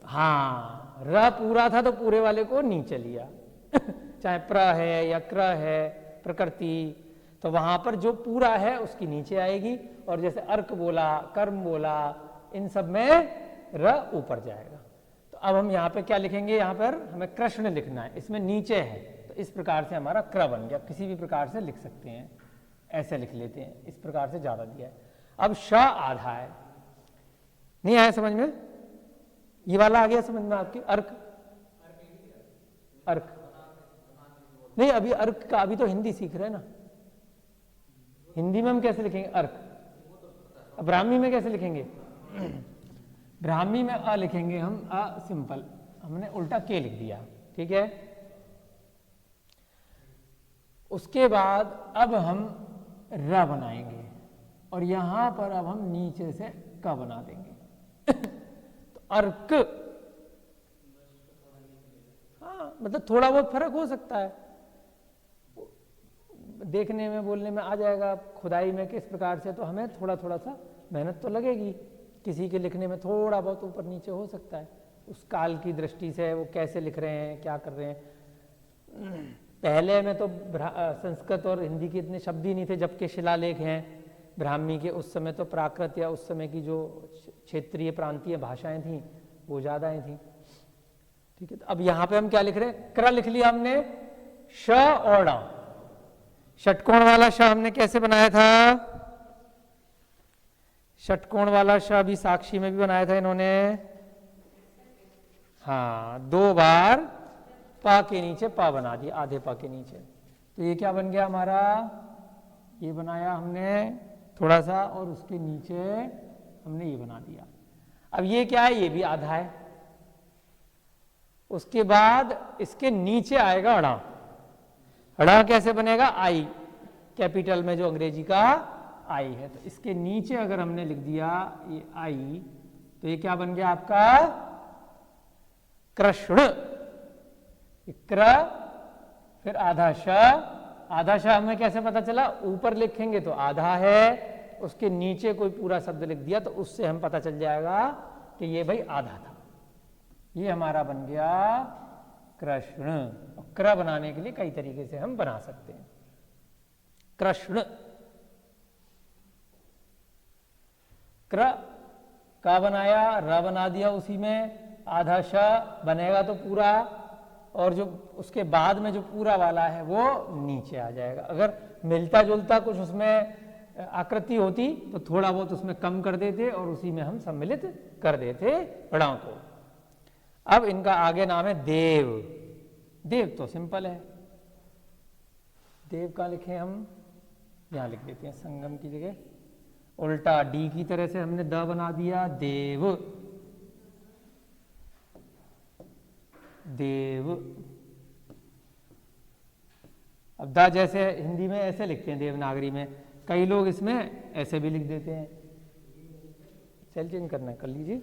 हाँ, र पूरा था तो पूरे वाले को नीचे लिया। चाहे प्र है या क्र है, प्रकृति, तो वहां पर जो पूरा है उसकी नीचे आएगी। और जैसे अर्क बोला, कर्म बोला, इन सब में र ऊपर जाएगा। तो अब हम यहाँ पे क्या लिखेंगे? यहाँ पर हमें कृष्ण लिखना है, इसमें नीचे है, तो इस प्रकार से हमारा क्र बन गया। किसी भी प्रकार से लिख सकते हैं, ऐसे लिख लेते हैं, इस प्रकार से ज्यादा दिया है। अब श आधा है, नहीं आया समझ में? ये वाला आ गया समझ में आपके? अर्क, अर्क नहीं, अभी अर्क का अभी तो हिंदी सीख रहे हैं ना। हिंदी में हम कैसे लिखेंगे अर्क? अब ब्राह्मी में कैसे लिखेंगे? ब्राह्मी में अ लिखेंगे हम, अ सिंपल, हमने उल्टा के लिख दिया, ठीक है। उसके बाद अब हम र बनाएंगे और यहां पर अब हम नीचे से क बना देंगे। तो अर्क, हाँ, मतलब थोड़ा बहुत फर्क हो सकता है, देखने में बोलने में आ जाएगा, खुदाई में किस प्रकार से, तो हमें थोड़ा थोड़ा सा मेहनत तो लगेगी। किसी के लिखने में थोड़ा बहुत ऊपर नीचे हो सकता है, उस काल की दृष्टि से वो कैसे लिख रहे हैं, क्या कर रहे हैं। पहले में तो संस्कृत और हिंदी के इतने शब्द ही नहीं थे, जबकि शिलालेख हैं ब्राह्मी के। उस समय तो प्राकृत या उस समय की जो क्षेत्रीय प्रांतीय भाषाएं थीं वो ज़्यादा ही थी। ठीक है, तो अब यहाँ पे हम क्या लिख रहे हैं, क्र लिख लिया हमने, श और ण। षटकोण वाला श हमने कैसे बनाया था, षटकोण वाला श भी साक्षी में भी बनाया था इन्होंने, हाँ, 2 बार पा के नीचे पा बना दिया, आधे पा के नीचे। तो ये क्या बन गया हमारा, ये बनाया हमने थोड़ा सा, और उसके नीचे हमने ये बना दिया। अब ये क्या है, ये भी आधा है। उसके बाद इसके नीचे आएगा अड़ा। अड़ा कैसे बनेगा, आई, कैपिटल में जो अंग्रेजी का आई है। तो इसके नीचे अगर हमने लिख दिया ये आई, तो ये क्या बन गया आपका, कृष्ण। क्र फिर आधा श, आधा श हमें कैसे पता चला, ऊपर लिखेंगे तो आधा है, उसके नीचे कोई पूरा शब्द लिख दिया तो उससे हम पता चल जाएगा कि ये भाई आधा था। ये हमारा बन गया कृष्ण। क्र बनाने के लिए कई तरीके से हम बना सकते हैं। कृष्ण, क्र का बनाया, र बना दिया, उसी में आधा श बनेगा तो पूरा, और जो उसके बाद में जो पूरा वाला है वो नीचे आ जाएगा। अगर मिलता जुलता कुछ उसमें आकृति होती तो थोड़ा बहुत उसमें कम कर देते और उसी में हम सम्मिलित कर देते णों को। अब इनका आगे नाम है देव। देव तो सिंपल है, देव का लिखें हम, यहां लिख देते हैं संगम की जगह, उल्टा डी की तरह से हमने द बना दिया, देव। देव, अब द जैसे हिंदी में ऐसे लिखते हैं देवनागरी में, कई लोग इसमें ऐसे भी लिख देते हैं। सेल चेंज करना कर लीजिए।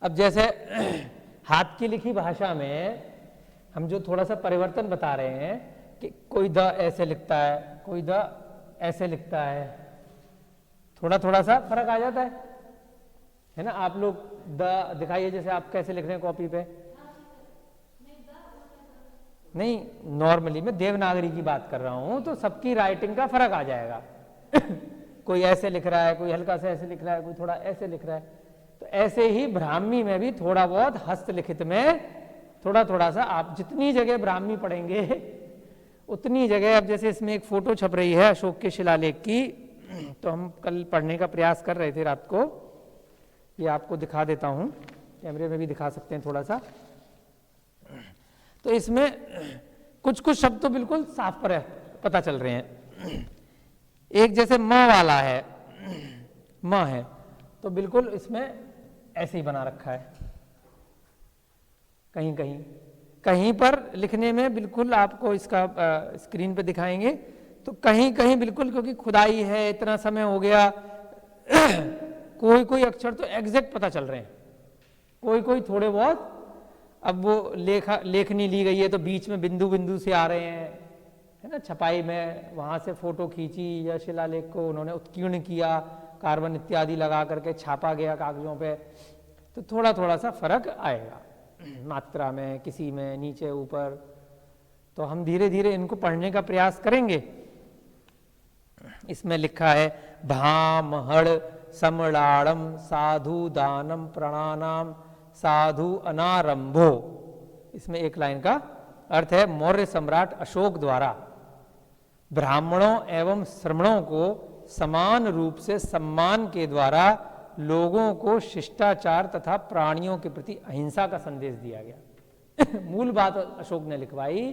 अब जैसे हाथ की लिखी भाषा में हम जो थोड़ा सा परिवर्तन बता रहे हैं कि कोई द ऐसे लिखता है, कोई द ऐसे लिखता है, थोड़ा थोड़ा सा फर्क आ जाता है ना। आप लोग द दिखाइए, जैसे आप कैसे लिख रहे हैं कॉपी पे। नहीं, नॉर्मली मैं देवनागरी की बात कर रहा हूं, तो सबकी राइटिंग का फर्क आ जाएगा। कोई ऐसे लिख रहा है, कोई हल्का सा ऐसे लिख रहा है, कोई थोड़ा ऐसे लिख रहा है। तो ऐसे ही ब्राह्मी में भी थोड़ा बहुत हस्तलिखित में थोड़ा थोड़ा सा, आप जितनी जगह ब्राह्मी पढ़ेंगे उतनी जगह। अब जैसे इसमें एक फोटो छप रही है अशोक के शिलालेख की, तो हम कल पढ़ने का प्रयास कर रहे थे रात को, ये आपको दिखा देता हूं, कैमरे में भी दिखा सकते हैं थोड़ा सा। तो इसमें कुछ कुछ शब्द तो बिल्कुल साफ पर पता चल रहे हैं। एक जैसे म वाला है, म है, तो बिल्कुल इसमें ऐसे ही बना रखा है। कहीं कहीं कहीं पर लिखने में बिल्कुल आपको इसका स्क्रीन पे दिखाएंगे, तो कहीं कहीं बिल्कुल, क्योंकि खुदाई है, इतना समय हो गया, कोई कोई अक्षर तो एग्जैक्ट पता चल रहे हैं, कोई कोई थोड़े बहुत। अब वो लेखनी ली गई है तो बीच में बिंदु बिंदु से आ रहे हैं, है ना। छपाई में वहां से फोटो खींची या शिलालेख को उन्होंने उत्कीर्ण किया, कार्बन इत्यादि लगा करके छापा गया कागजों पे, तो थोड़ा थोड़ा सा फर्क आएगा मात्रा में, किसी में नीचे ऊपर। तो हम धीरे धीरे इनको पढ़ने का प्रयास करेंगे। इसमें लिखा है भाम हड़ समलाड़म साधु दानम प्रणानाम साधु अनारंभो। इसमें एक लाइन का अर्थ है, मौर्य सम्राट अशोक द्वारा ब्राह्मणों एवं श्रमणों को समान रूप से सम्मान के द्वारा लोगों को शिष्टाचार तथा प्राणियों के प्रति अहिंसा का संदेश दिया गया। मूल बात अशोक ने लिखवाई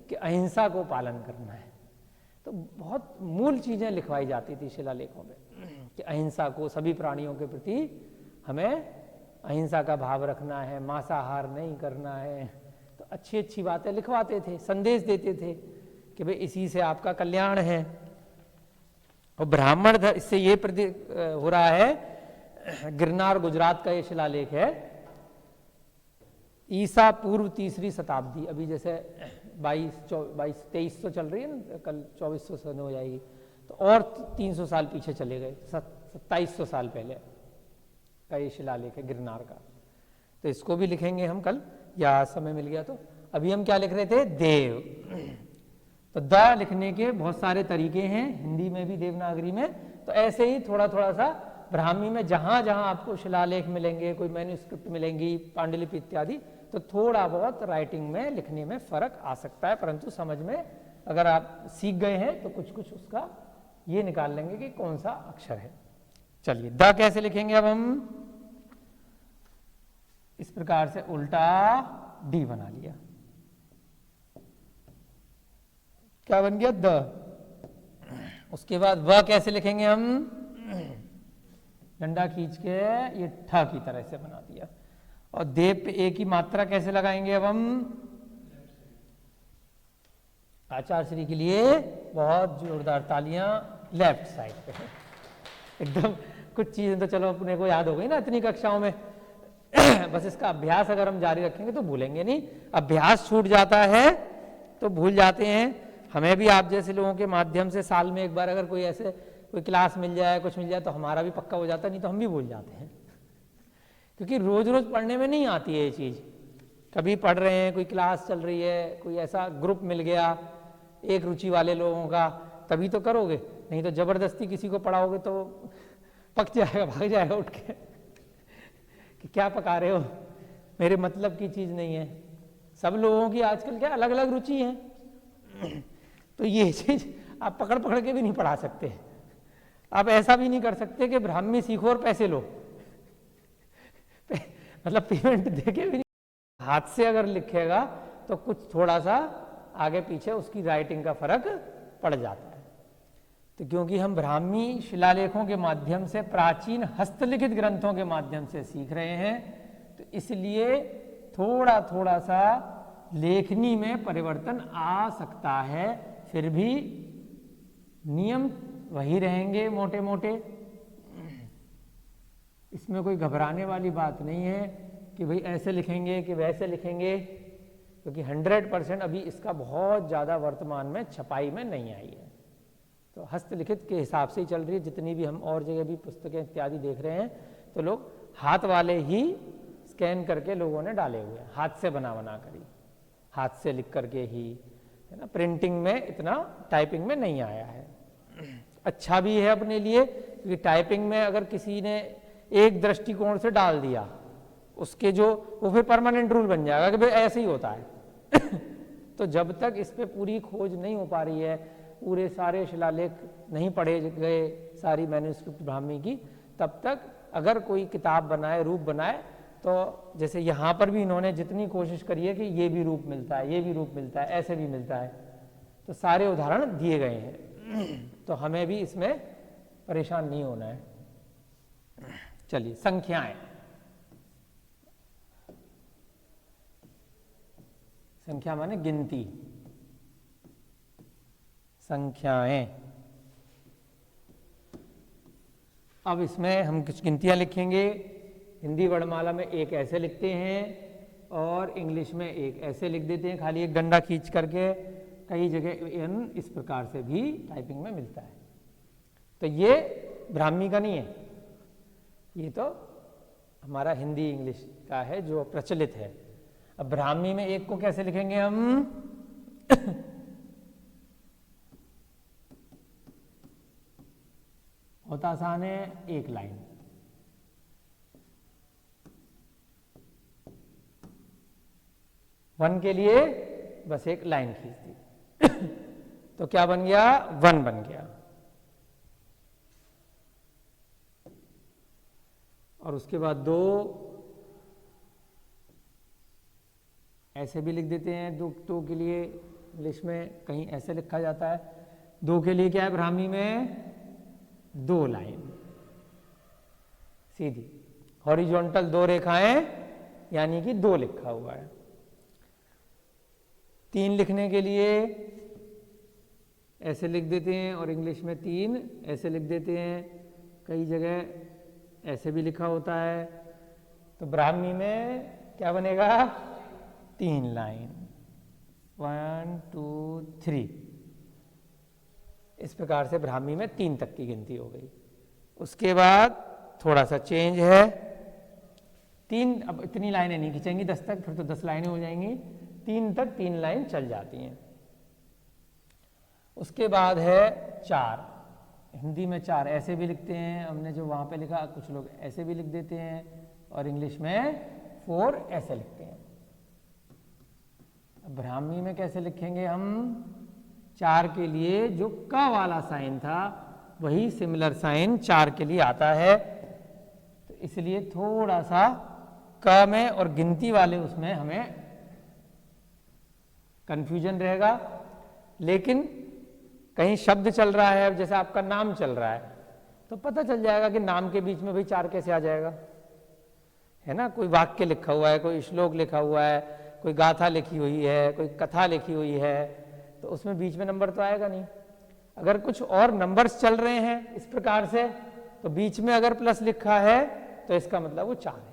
कि अहिंसा को पालन करना है। तो बहुत मूल चीजें लिखवाई जाती थी शिलालेखों में कि अहिंसा को, सभी प्राणियों के प्रति हमें अहिंसा का भाव रखना है, मांसाहार नहीं करना है। तो अच्छी अच्छी बातें लिखवाते थे, संदेश देते थे कि भाई इसी से आपका कल्याण है। और ब्राह्मण इससे ये प्रतीक हो रहा है, गिरनार गुजरात का ये शिलालेख है, ईसा पूर्व 3री शताब्दी। अभी जैसे 2300 चल रही है ना, कल 2400 सन हो जाएगी, तो और 300 साल पीछे चले गए, 2700 साल पहले का ये शिलालेख है गिरनार का। तो इसको भी लिखेंगे हम कल, या समय मिल गया तो। अभी हम क्या लिख रहे थे, देव। तो द लिखने के बहुत सारे तरीके हैं, हिंदी में भी देवनागरी में। तो ऐसे ही थोड़ा थोड़ा सा ब्राह्मी में जहाँ जहाँ आपको शिलालेख मिलेंगे, कोई मैन्युस्क्रिप्ट मिलेंगी, पांडुलिपि इत्यादि, तो थोड़ा बहुत राइटिंग में लिखने में फर्क आ सकता है, परंतु समझ में अगर आप सीख गए हैं तो कुछ कुछ उसका ये निकाल लेंगे कि कौन सा अक्षर है। चलिए द कैसे लिखेंगे अब हम, इस प्रकार से उल्टा डी बना लिया, क्या बन गया, द। उसके बाद व कैसे लिखेंगे हम, डंडा खींच के ये ठ की तरह से बना दिया। और देव पे ए की मात्रा कैसे लगाएंगे अब हम, आचार्य श्री के लिए बहुत जोरदार तालियां, लेफ्ट साइड पे एकदम। कुछ चीजें तो चलो अपने को याद हो गई ना इतनी कक्षाओं में बस इसका अभ्यास अगर हम जारी रखेंगे तो भूलेंगे नहीं। अभ्यास छूट जाता है तो भूल जाते हैं। हमें भी आप जैसे लोगों के माध्यम से साल में एक बार अगर कोई ऐसे कोई क्लास मिल जाए, कुछ मिल जाए, तो हमारा भी पक्का हो जाता है, नहीं तो हम भी भूल जाते हैं, क्योंकि रोज रोज पढ़ने में नहीं आती है ये चीज़। कभी पढ़ रहे हैं, कोई क्लास चल रही है, कोई ऐसा ग्रुप मिल गया एक रुचि वाले लोगों का, तभी तो करोगे, नहीं तो जबरदस्ती किसी को पढ़ाओगे तो पक जाएगा, भाग जाएगा उठ के कि क्या पका रहे हो, मेरे मतलब की चीज़ नहीं है। सब लोगों की आजकल क्या अलग अलग रुचि है, तो ये चीज़ आप पकड़ पकड़ के भी नहीं पढ़ा सकते। आप ऐसा भी नहीं कर सकते कि ब्राह्मी सीखो और पैसे लो मतलब पेमेंट देके भी नहीं। हाथ से अगर लिखेगा तो कुछ थोड़ा सा आगे पीछे उसकी राइटिंग का फर्क पड़ जाता है। तो क्योंकि हम ब्राह्मी शिलालेखों के माध्यम से, प्राचीन हस्तलिखित ग्रंथों के माध्यम से सीख रहे हैं, तो इसलिए थोड़ा थोड़ा सा लेखनी में परिवर्तन आ सकता है, फिर भी नियम वही रहेंगे मोटे मोटे। इसमें कोई घबराने वाली बात नहीं है कि भाई ऐसे लिखेंगे कि वैसे लिखेंगे, क्योंकि 100% अभी इसका बहुत ज़्यादा वर्तमान में छपाई में नहीं आई है। तो हस्तलिखित के हिसाब से ही चल रही है। जितनी भी हम और जगह भी पुस्तकें इत्यादि देख रहे हैं, तो लोग हाथ वाले ही स्कैन करके लोगों ने डाले हुए हैं, हाथ से बना बना कर ही, हाथ से लिख करके ही, है ना। प्रिंटिंग में इतना टाइपिंग में नहीं आया है। अच्छा भी है अपने लिए, क्योंकि टाइपिंग में अगर किसी ने एक दृष्टिकोण से डाल दिया, उसके जो वो फिर परमानेंट रूल बन जाएगा कि भाई ऐसे ही होता है तो जब तक इस पे पूरी खोज नहीं हो पा रही है, पूरे सारे शिलालेख नहीं पढ़े गए, सारी मैन्युस्क्रिप्ट ब्राह्मी की, तब तक अगर कोई किताब बनाए, रूप बनाए, तो जैसे यहाँ पर भी इन्होंने जितनी कोशिश करी है कि ये भी रूप मिलता है, ये भी रूप मिलता है, ऐसे भी मिलता है, तो सारे उदाहरण दिए गए हैं। तो हमें भी इसमें परेशान नहीं होना है। चलिए संख्याएं, संख्या माने गिनती, संख्याएं। अब इसमें हम कुछ गिनतियां लिखेंगे। हिंदी वर्णमाला में एक ऐसे लिखते हैं और इंग्लिश में एक ऐसे लिख देते हैं, खाली एक डंडा खींच करके। कई जगह एन इस प्रकार से भी टाइपिंग में मिलता है। तो ये ब्राह्मी का नहीं है, ये तो हमारा हिंदी इंग्लिश का है जो प्रचलित है। अब ब्राह्मी में एक को कैसे लिखेंगे हम बहुत आसान है, एक लाइन। वन के लिए बस एक लाइन खींच दी तो क्या बन गया, वन बन गया। और उसके बाद दो ऐसे भी लिख देते हैं। दो के लिए इंग्लिश में कहीं ऐसे लिखा जाता है। दो के लिए क्या है ब्राह्मी में, दो लाइन सीधी हॉरिजॉन्टल, दो रेखाएं, यानी कि दो लिखा हुआ है। तीन लिखने के लिए ऐसे लिख देते हैं और इंग्लिश में तीन ऐसे लिख देते हैं। कई जगह ऐसे भी लिखा होता है। तो ब्राह्मी में क्या बनेगा, तीन लाइन, 1 2 3। इस प्रकार से ब्राह्मी में 3 तक की गिनती हो गई। उसके बाद थोड़ा सा चेंज है, 3, अब इतनी लाइनें नहीं खींचेंगी 10 तक, फिर तो 10 लाइनें हो जाएंगी, 3 तक 3 लाइन चल जाती हैं। उसके बाद है 4, हिंदी में 4 ऐसे भी लिखते हैं, हमने जो वहाँ पे लिखा कुछ लोग ऐसे भी लिख देते हैं, और इंग्लिश में 4 ऐसे लिखते हैं। अब ब्राह्मी में कैसे लिखेंगे हम? 4 के लिए जो क वाला साइन था वही सिमिलर साइन 4 के लिए आता है, तो इसलिए थोड़ा सा क में और गिनती वाले उसमें हमें कंफ्यूजन रहेगा। लेकिन कहीं शब्द चल रहा है, जैसे आपका नाम चल रहा है, तो पता चल जाएगा कि नाम के बीच में भाई 4 कैसे आ जाएगा, है ना। कोई वाक्य लिखा हुआ है, कोई श्लोक लिखा हुआ है, कोई गाथा लिखी हुई है, कोई कथा लिखी हुई है, तो उसमें बीच में नंबर तो आएगा नहीं। अगर कुछ और नंबर्स चल रहे हैं इस प्रकार से, तो बीच में अगर प्लस लिखा है तो इसका मतलब वो 4 है।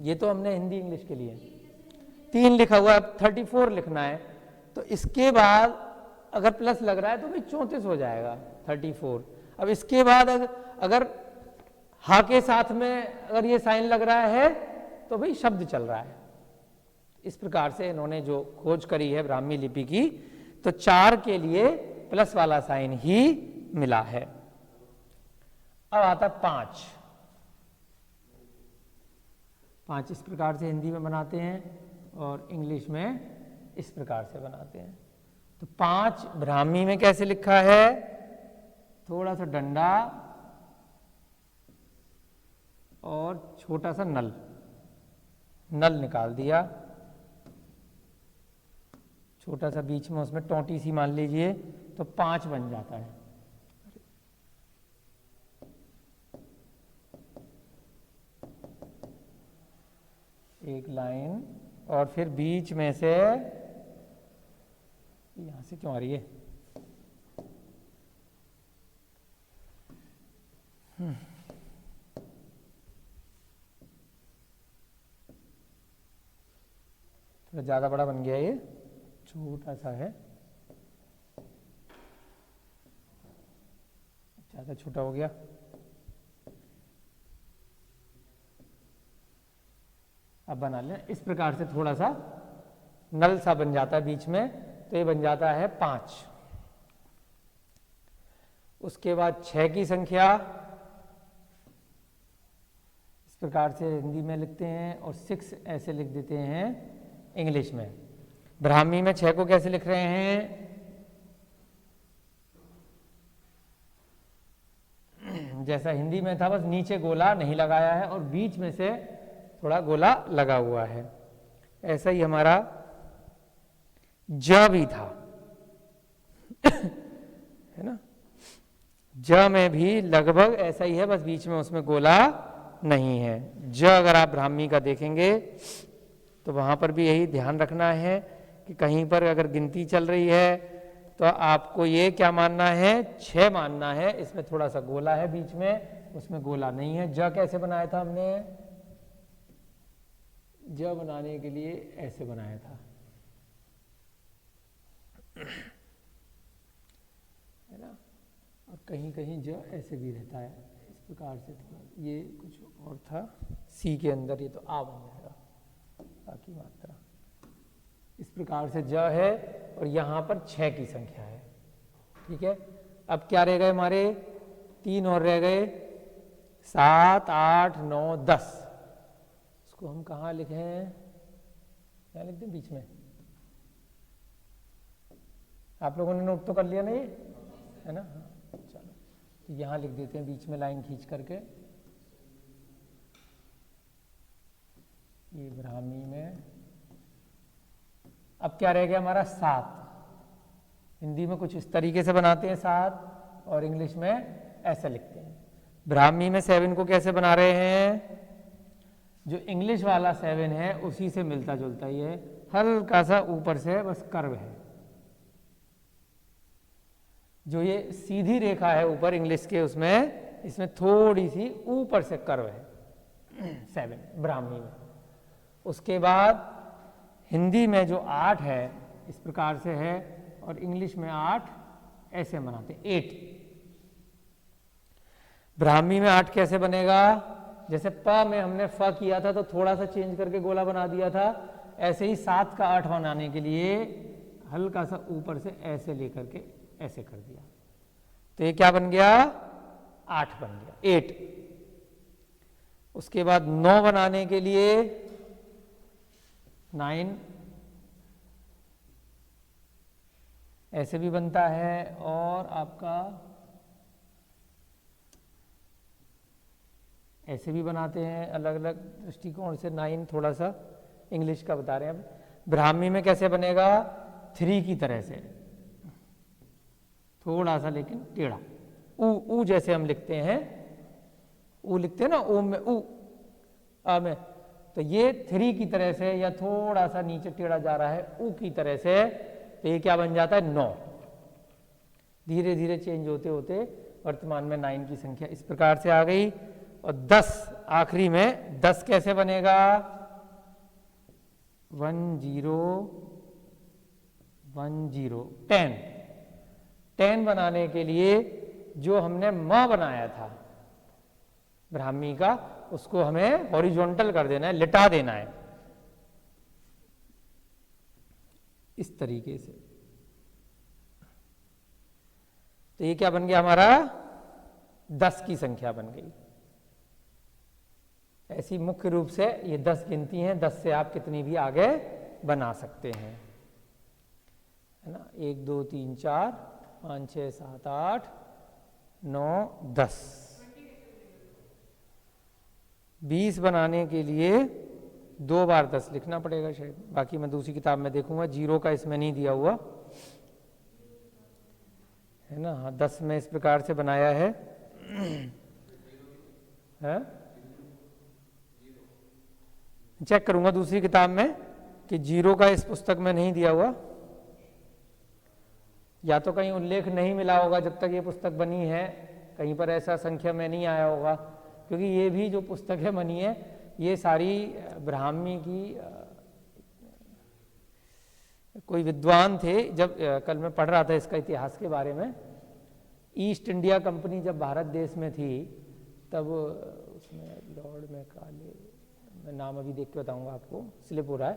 ये तो हमने हिंदी इंग्लिश के लिए 3 लिखा हुआ है, 34 लिखना है, तो इसके बाद अगर प्लस लग रहा है तो भाई 34 हो जाएगा 34। अब इसके बाद अगर हा के साथ में अगर ये साइन लग रहा है तो भाई शब्द चल रहा है। इस प्रकार से इन्होंने जो खोज करी है ब्राह्मी लिपि की, तो 4 के लिए प्लस वाला साइन ही मिला है। अब आता 5। 5 इस प्रकार से हिंदी में बनाते हैं और इंग्लिश में इस प्रकार से बनाते हैं। तो 5 ब्राह्मी में कैसे लिखा है? थोड़ा सा डंडा और छोटा सा नल निकाल दिया, छोटा सा बीच में उसमें टोंटी सी मान लीजिए, तो 5 बन जाता है। एक लाइन, और फिर बीच में से, यहां से क्यों आ रही है? थोड़ा ज्यादा बड़ा बन गया, ये छोटा सा है, ज्यादा छोटा हो गया। अब बना लें इस प्रकार से, थोड़ा सा नल सा बन जाता है बीच में, तो ये बन जाता है 5। उसके बाद 6 की संख्या इस प्रकार से हिंदी में लिखते हैं, और 6 ऐसे लिख देते हैं इंग्लिश में। ब्राह्मी में 6 को कैसे लिख रहे हैं? जैसा हिंदी में था, बस नीचे गोला नहीं लगाया है और बीच में से थोड़ा गोला लगा हुआ है। ऐसा ही हमारा ज भी था है ना। ज में भी लगभग ऐसा ही है, बस बीच में उसमें गोला नहीं है। ज अगर आप ब्राह्मी का देखेंगे तो वहां पर भी यही ध्यान रखना है कि कहीं पर अगर गिनती चल रही है तो आपको ये क्या मानना है? 6 मानना है। इसमें थोड़ा सा गोला है बीच में, उसमें गोला नहीं है। ज कैसे बनाया था हमने? ज बनाने के लिए ऐसे बनाया था, है ना। और कहीं कहीं ज ऐसे भी रहता है, इस प्रकार से। थोड़ा ये कुछ और था, सी के अंदर ये तो आ बन जाएगा, बाकी मात्रा इस प्रकार से ज है, और यहाँ पर 6 की संख्या है। ठीक है, अब क्या रह गए हमारे? 3 और रह गए, 7, 8, 9, 10। इसको हम कहाँ लिखें? क्या लिखते हैं बीच में? आप लोगों ने नोट तो कर लिया ना ये, है ना। चलो, तो यहाँ लिख देते हैं बीच में लाइन खींच करके। ये ब्राह्मी में अब क्या रह गया हमारा? 7। हिंदी में कुछ इस तरीके से बनाते हैं 7, और इंग्लिश में ऐसे लिखते हैं। ब्राह्मी में 7 को कैसे बना रहे हैं? जो इंग्लिश वाला 7 है उसी से मिलता जुलता ही है, हल्का सा ऊपर से बस कर्व है। जो ये सीधी रेखा है ऊपर इंग्लिश के, उसमें इसमें थोड़ी सी ऊपर से कर्व है 7 ब्राह्मी में। उसके बाद हिंदी में जो 8 है इस प्रकार से है, और इंग्लिश में 8 ऐसे बनाते हैं, 8। ब्राह्मी में 8 कैसे बनेगा? जैसे प में हमने फ किया था तो थोड़ा सा चेंज करके गोला बना दिया था, ऐसे ही 7 का 8 बनाने के लिए हल्का सा ऊपर से ऐसे लेकर के ऐसे कर दिया, तो ये क्या बन गया, 8 बन गया, 8। उसके बाद 9 बनाने के लिए 9 ऐसे भी बनता है, और आपका ऐसे भी बनाते हैं, अलग अलग दृष्टिकोण से। 9 थोड़ा सा इंग्लिश का बता रहे हैं। अब ब्राह्मी में कैसे बनेगा, 3 की तरह से, थोड़ा सा लेकिन टेढ़ा, ऊ जैसे हम लिखते हैं, ऊ लिखते हैं ना, ओम में ऊ, आ में, तो ये 3 की तरह से या थोड़ा सा नीचे टेढ़ा जा रहा है ऊ की तरह से, तो ये क्या बन जाता है, 9। धीरे धीरे चेंज होते होते वर्तमान में 9 की संख्या इस प्रकार से आ गई। और 10 आखिरी में, 10 कैसे बनेगा, 1 0 1 0, 10। 10 बनाने के लिए जो हमने म बनाया था ब्राह्मी का, उसको हमें हॉरिजॉन्टल कर देना है, लिटा देना है इस तरीके से। तो ये क्या बन गया हमारा, 10 की संख्या बन गई। ऐसी मुख्य रूप से ये 10 गिनती हैं, 10 से आप कितनी भी आगे बना सकते हैं, है ना। 1 2 3 4 5 6 7 8 9 10। 20 बनाने के लिए 2 बार 10 लिखना पड़ेगा शायद, बाकी मैं दूसरी किताब में देखूंगा, 0 का इसमें नहीं दिया हुआ है ना। हाँ, 10 में इस प्रकार से बनाया है, चेक करूंगा दूसरी किताब में कि 0 का इस पुस्तक में नहीं दिया हुआ, या तो कहीं उल्लेख नहीं मिला होगा जब तक ये पुस्तक बनी है, कहीं पर ऐसा संख्या में नहीं आया होगा, क्योंकि ये भी जो पुस्तकें बनी है ये सारी ब्राह्मी की, कोई विद्वान थे, जब कल मैं पढ़ रहा था इसका इतिहास के बारे में, ईस्ट इंडिया कंपनी जब भारत देश में थी तब उसमें लॉर्ड मैकाले, मैं नाम अभी देख के बताऊंगा आपको, स्लिप हो रहा है,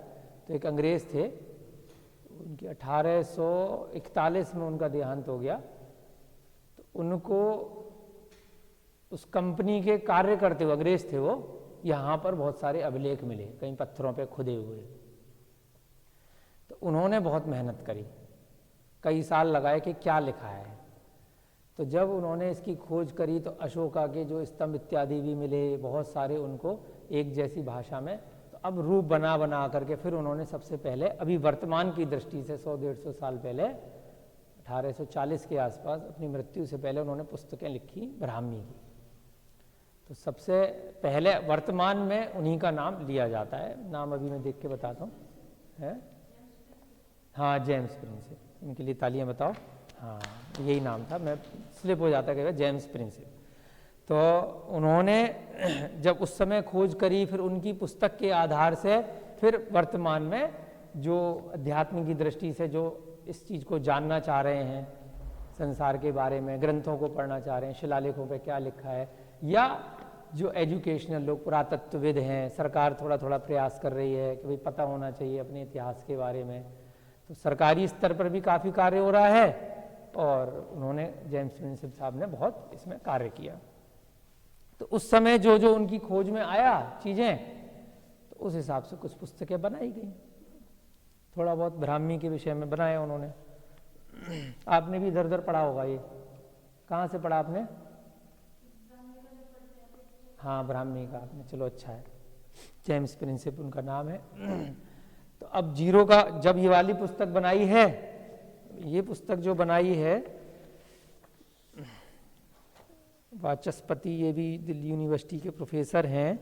तो एक अंग्रेज थे, उनकी 1841 में उनका देहांत हो गया। तो उनको उस कंपनी के कार्य करते हुए, अंग्रेज थे वो, यहाँ पर बहुत सारे अभिलेख मिले, कहीं पत्थरों पे खुदे हुए। तो उन्होंने बहुत मेहनत करी, कई साल लगाए कि क्या लिखा है। तो जब उन्होंने इसकी खोज करी तो अशोका के जो स्तंभ इत्यादि भी मिले, बहुत सारे उनको एक जैसी भाषा में, तो अब रूप बना बना करके फिर उन्होंने सबसे पहले, अभी वर्तमान की दृष्टि से 100-150 साल पहले, 1840 के आसपास, अपनी मृत्यु से पहले उन्होंने पुस्तकें लिखी ब्राह्मी की। तो सबसे पहले वर्तमान में उन्हीं का नाम लिया जाता है, नाम अभी मैं देख के बताता हूँ, है हाँ, जेम्स प्रिंसेप, इनके लिए तालियां बताओ। हाँ, यही नाम था, मैं स्लिप हो जाता है, जेम्स प्रिंसेप। तो उन्होंने जब उस समय खोज करी, फिर उनकी पुस्तक के आधार से फिर वर्तमान में जो अध्यात्म की दृष्टि से जो इस चीज़ को जानना चाह रहे हैं, संसार के बारे में ग्रंथों को पढ़ना चाह रहे हैं, शिलालेखों पे क्या लिखा है, या जो एजुकेशनल लोग, पुरातत्वविद हैं, सरकार थोड़ा थोड़ा प्रयास कर रही है कि भाई पता होना चाहिए अपने इतिहास के बारे में, तो सरकारी स्तर पर भी काफ़ी कार्य हो रहा है, और उन्होंने, जेम्स प्रिंसेप साहब ने बहुत इसमें कार्य किया। तो उस समय जो जो उनकी खोज में आया चीज़ें, तो उस हिसाब से कुछ पुस्तकें बनाई गई, थोड़ा बहुत ब्राह्मी के विषय में बनाया उन्होंने। आपने भी इधर उधर पढ़ा होगा, ये कहाँ से पढ़ा आपने? हाँ, ब्राह्मी का आपने, चलो अच्छा है, जेम्स प्रिंसेप उनका नाम है। तो अब 0 का, जब ये वाली पुस्तक बनाई है, ये पुस्तक जो बनाई है वाचस्पति, ये भी दिल्ली यूनिवर्सिटी के प्रोफेसर हैं,